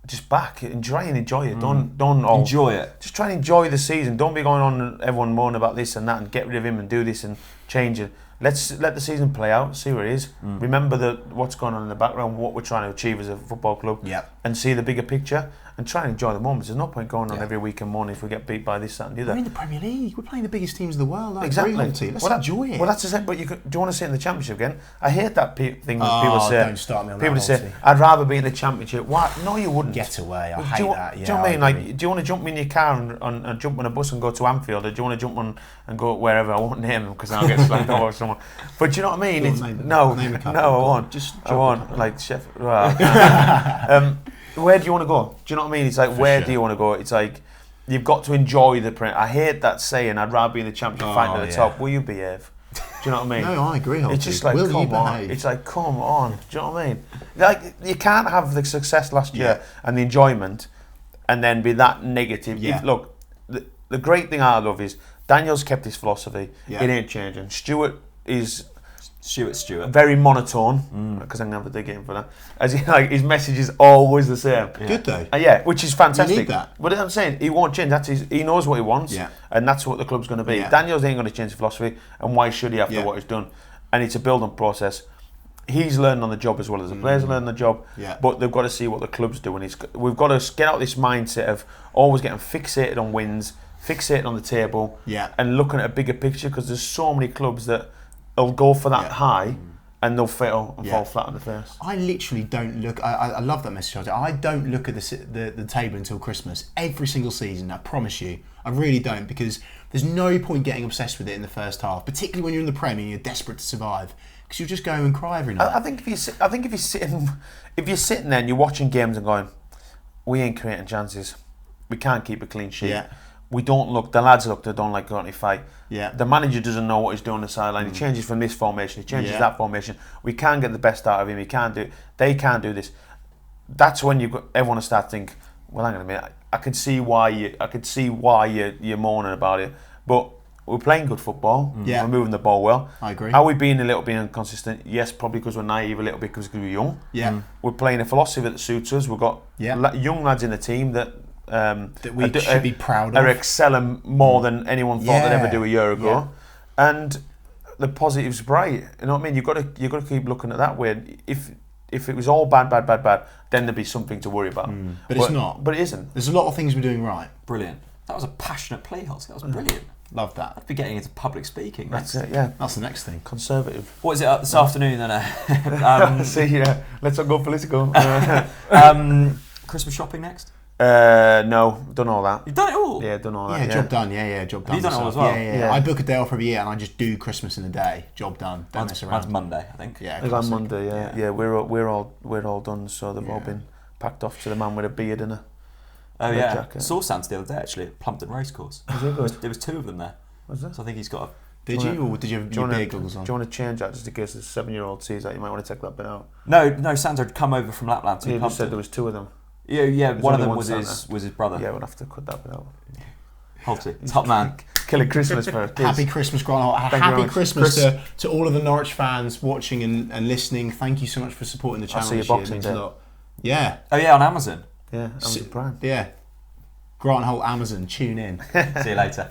Just enjoy it. Don't enjoy it. Just try and enjoy the season. Don't be going on and everyone moaning about this and that and get rid of him and do this and change it. Let's let the season play out, see where it is. Remember what's going on in the background, what we're trying to achieve as a football club, and see the bigger picture and try and enjoy the moments. There's no point going on every week and morning if we get beat by this, that, and the other. We're in the Premier League. We're playing the biggest teams in the world. Exactly. Let's enjoy it. Well, that's just it. But do you want to sit in the Championship again? I hate that thing that people say. Don't start me on people that. People say, I'd rather be in the Championship. What? No, you wouldn't. Get away. I hate that. Do you know what I mean? Like, do you want to jump in your car and jump on a bus and go to Anfield, or do you want to jump on and go wherever? I won't name them because I'll get slagged off by someone. But do you know what I mean? No, I won't. I won't. Like Sheffield. Where do you want to go? Do you know what I mean? It's like, where do you want to go? It's like, you've got to enjoy the print. I hate that saying, I'd rather be in the Championship fighting at the top. Will you behave? Do you know what I mean? No, I agree. It's just like, come on. It's like, come on. Do you know what I mean? Like, you can't have the success last year and the enjoyment and then be that negative. Look, the great thing I love is Daniel's kept his philosophy. It ain't changing. Stuart is... Stuart. Very monotone, because I'm never digging for that. As his message is always the same. Good though. Which is fantastic. You need that. But I'm saying he won't change. He knows what he wants, and that's what the club's going to be. Daniels ain't going to change the philosophy, and why should he after what he's done? And it's a building process. He's learning on the job as well as the players learn the job. But they've got to see what the club's doing. We've got to get out this mindset of always getting fixated on wins, fixated on the table, and looking at a bigger picture, because there's so many clubs that they'll go for that high and they'll fail and fall flat on the face. I literally don't look. I love that message. I don't look at the table until Christmas every single season. I promise you, I really don't, because there's no point getting obsessed with it in the first half, particularly when you're in the Premier and you're desperate to survive, because you'll just go and cry every night. I think if you're sitting there and you're watching games and going, we ain't creating chances, we can't keep a clean sheet. The lads they don't like going to fight. The manager doesn't know what he's doing on the sideline. He changes from this formation, he changes that formation. We can't get the best out of him. He can't do it. They can't do this. That's when everyone will start to think, well, hang on a minute. I can see why you're moaning about it. But we're playing good football. We're moving the ball well. I agree. Are we being a little bit inconsistent? Yes, probably because we're naive a little bit because we're young. We're playing a philosophy that suits us. We've got young lads in the team that we should be proud of. Are excelling more than anyone thought they'd ever do a year ago, and the positive's bright. You know what I mean? You've got to keep looking at that way. If it was all bad, then there'd be something to worry about. But it's not. But it isn't. There's a lot of things we're doing right. Brilliant. That was a passionate plea, Holt. That was brilliant. Love that. I'd be getting into public speaking. That's it. Yeah, that's the next thing. Conservative. What is it this afternoon then? See, let's not go political. Christmas shopping next? No, done all that. You've done it all? Yeah, done all that. Job done. Job done. You've done it all as well? Yeah. I book a day off every year and I just do Christmas in a day. Job done. Don't mess around. That's Monday, I think. Yeah, it's on Monday. Yeah. We're all done. So they've all been packed off to the man with a beard and a jacket. Saw Santa the other day actually at Plumpton Racecourse. Was it good? There was 2 of them there. Was there? So I think he's got a... Did you have your beer goggles on? Do you want to change that just in case the 7-year-old sees that? You might want to take that bit out. No, Santa had come over from Lapland to Plumpton. You said there was 2 of them. Yeah. One of them was his brother. Yeah, we'll have to cut that bit out. Holty, top man. Killing Christmas for kids. Happy Christmas, Grant Holt. Happy Christmas to all of the Norwich fans watching and listening. Thank you so much for supporting the channel. I'll see your Boxing Day. Yeah. Oh yeah, on Amazon. Yeah, Amazon Prime. Yeah. Grant Holt, Amazon. Tune in. See you later.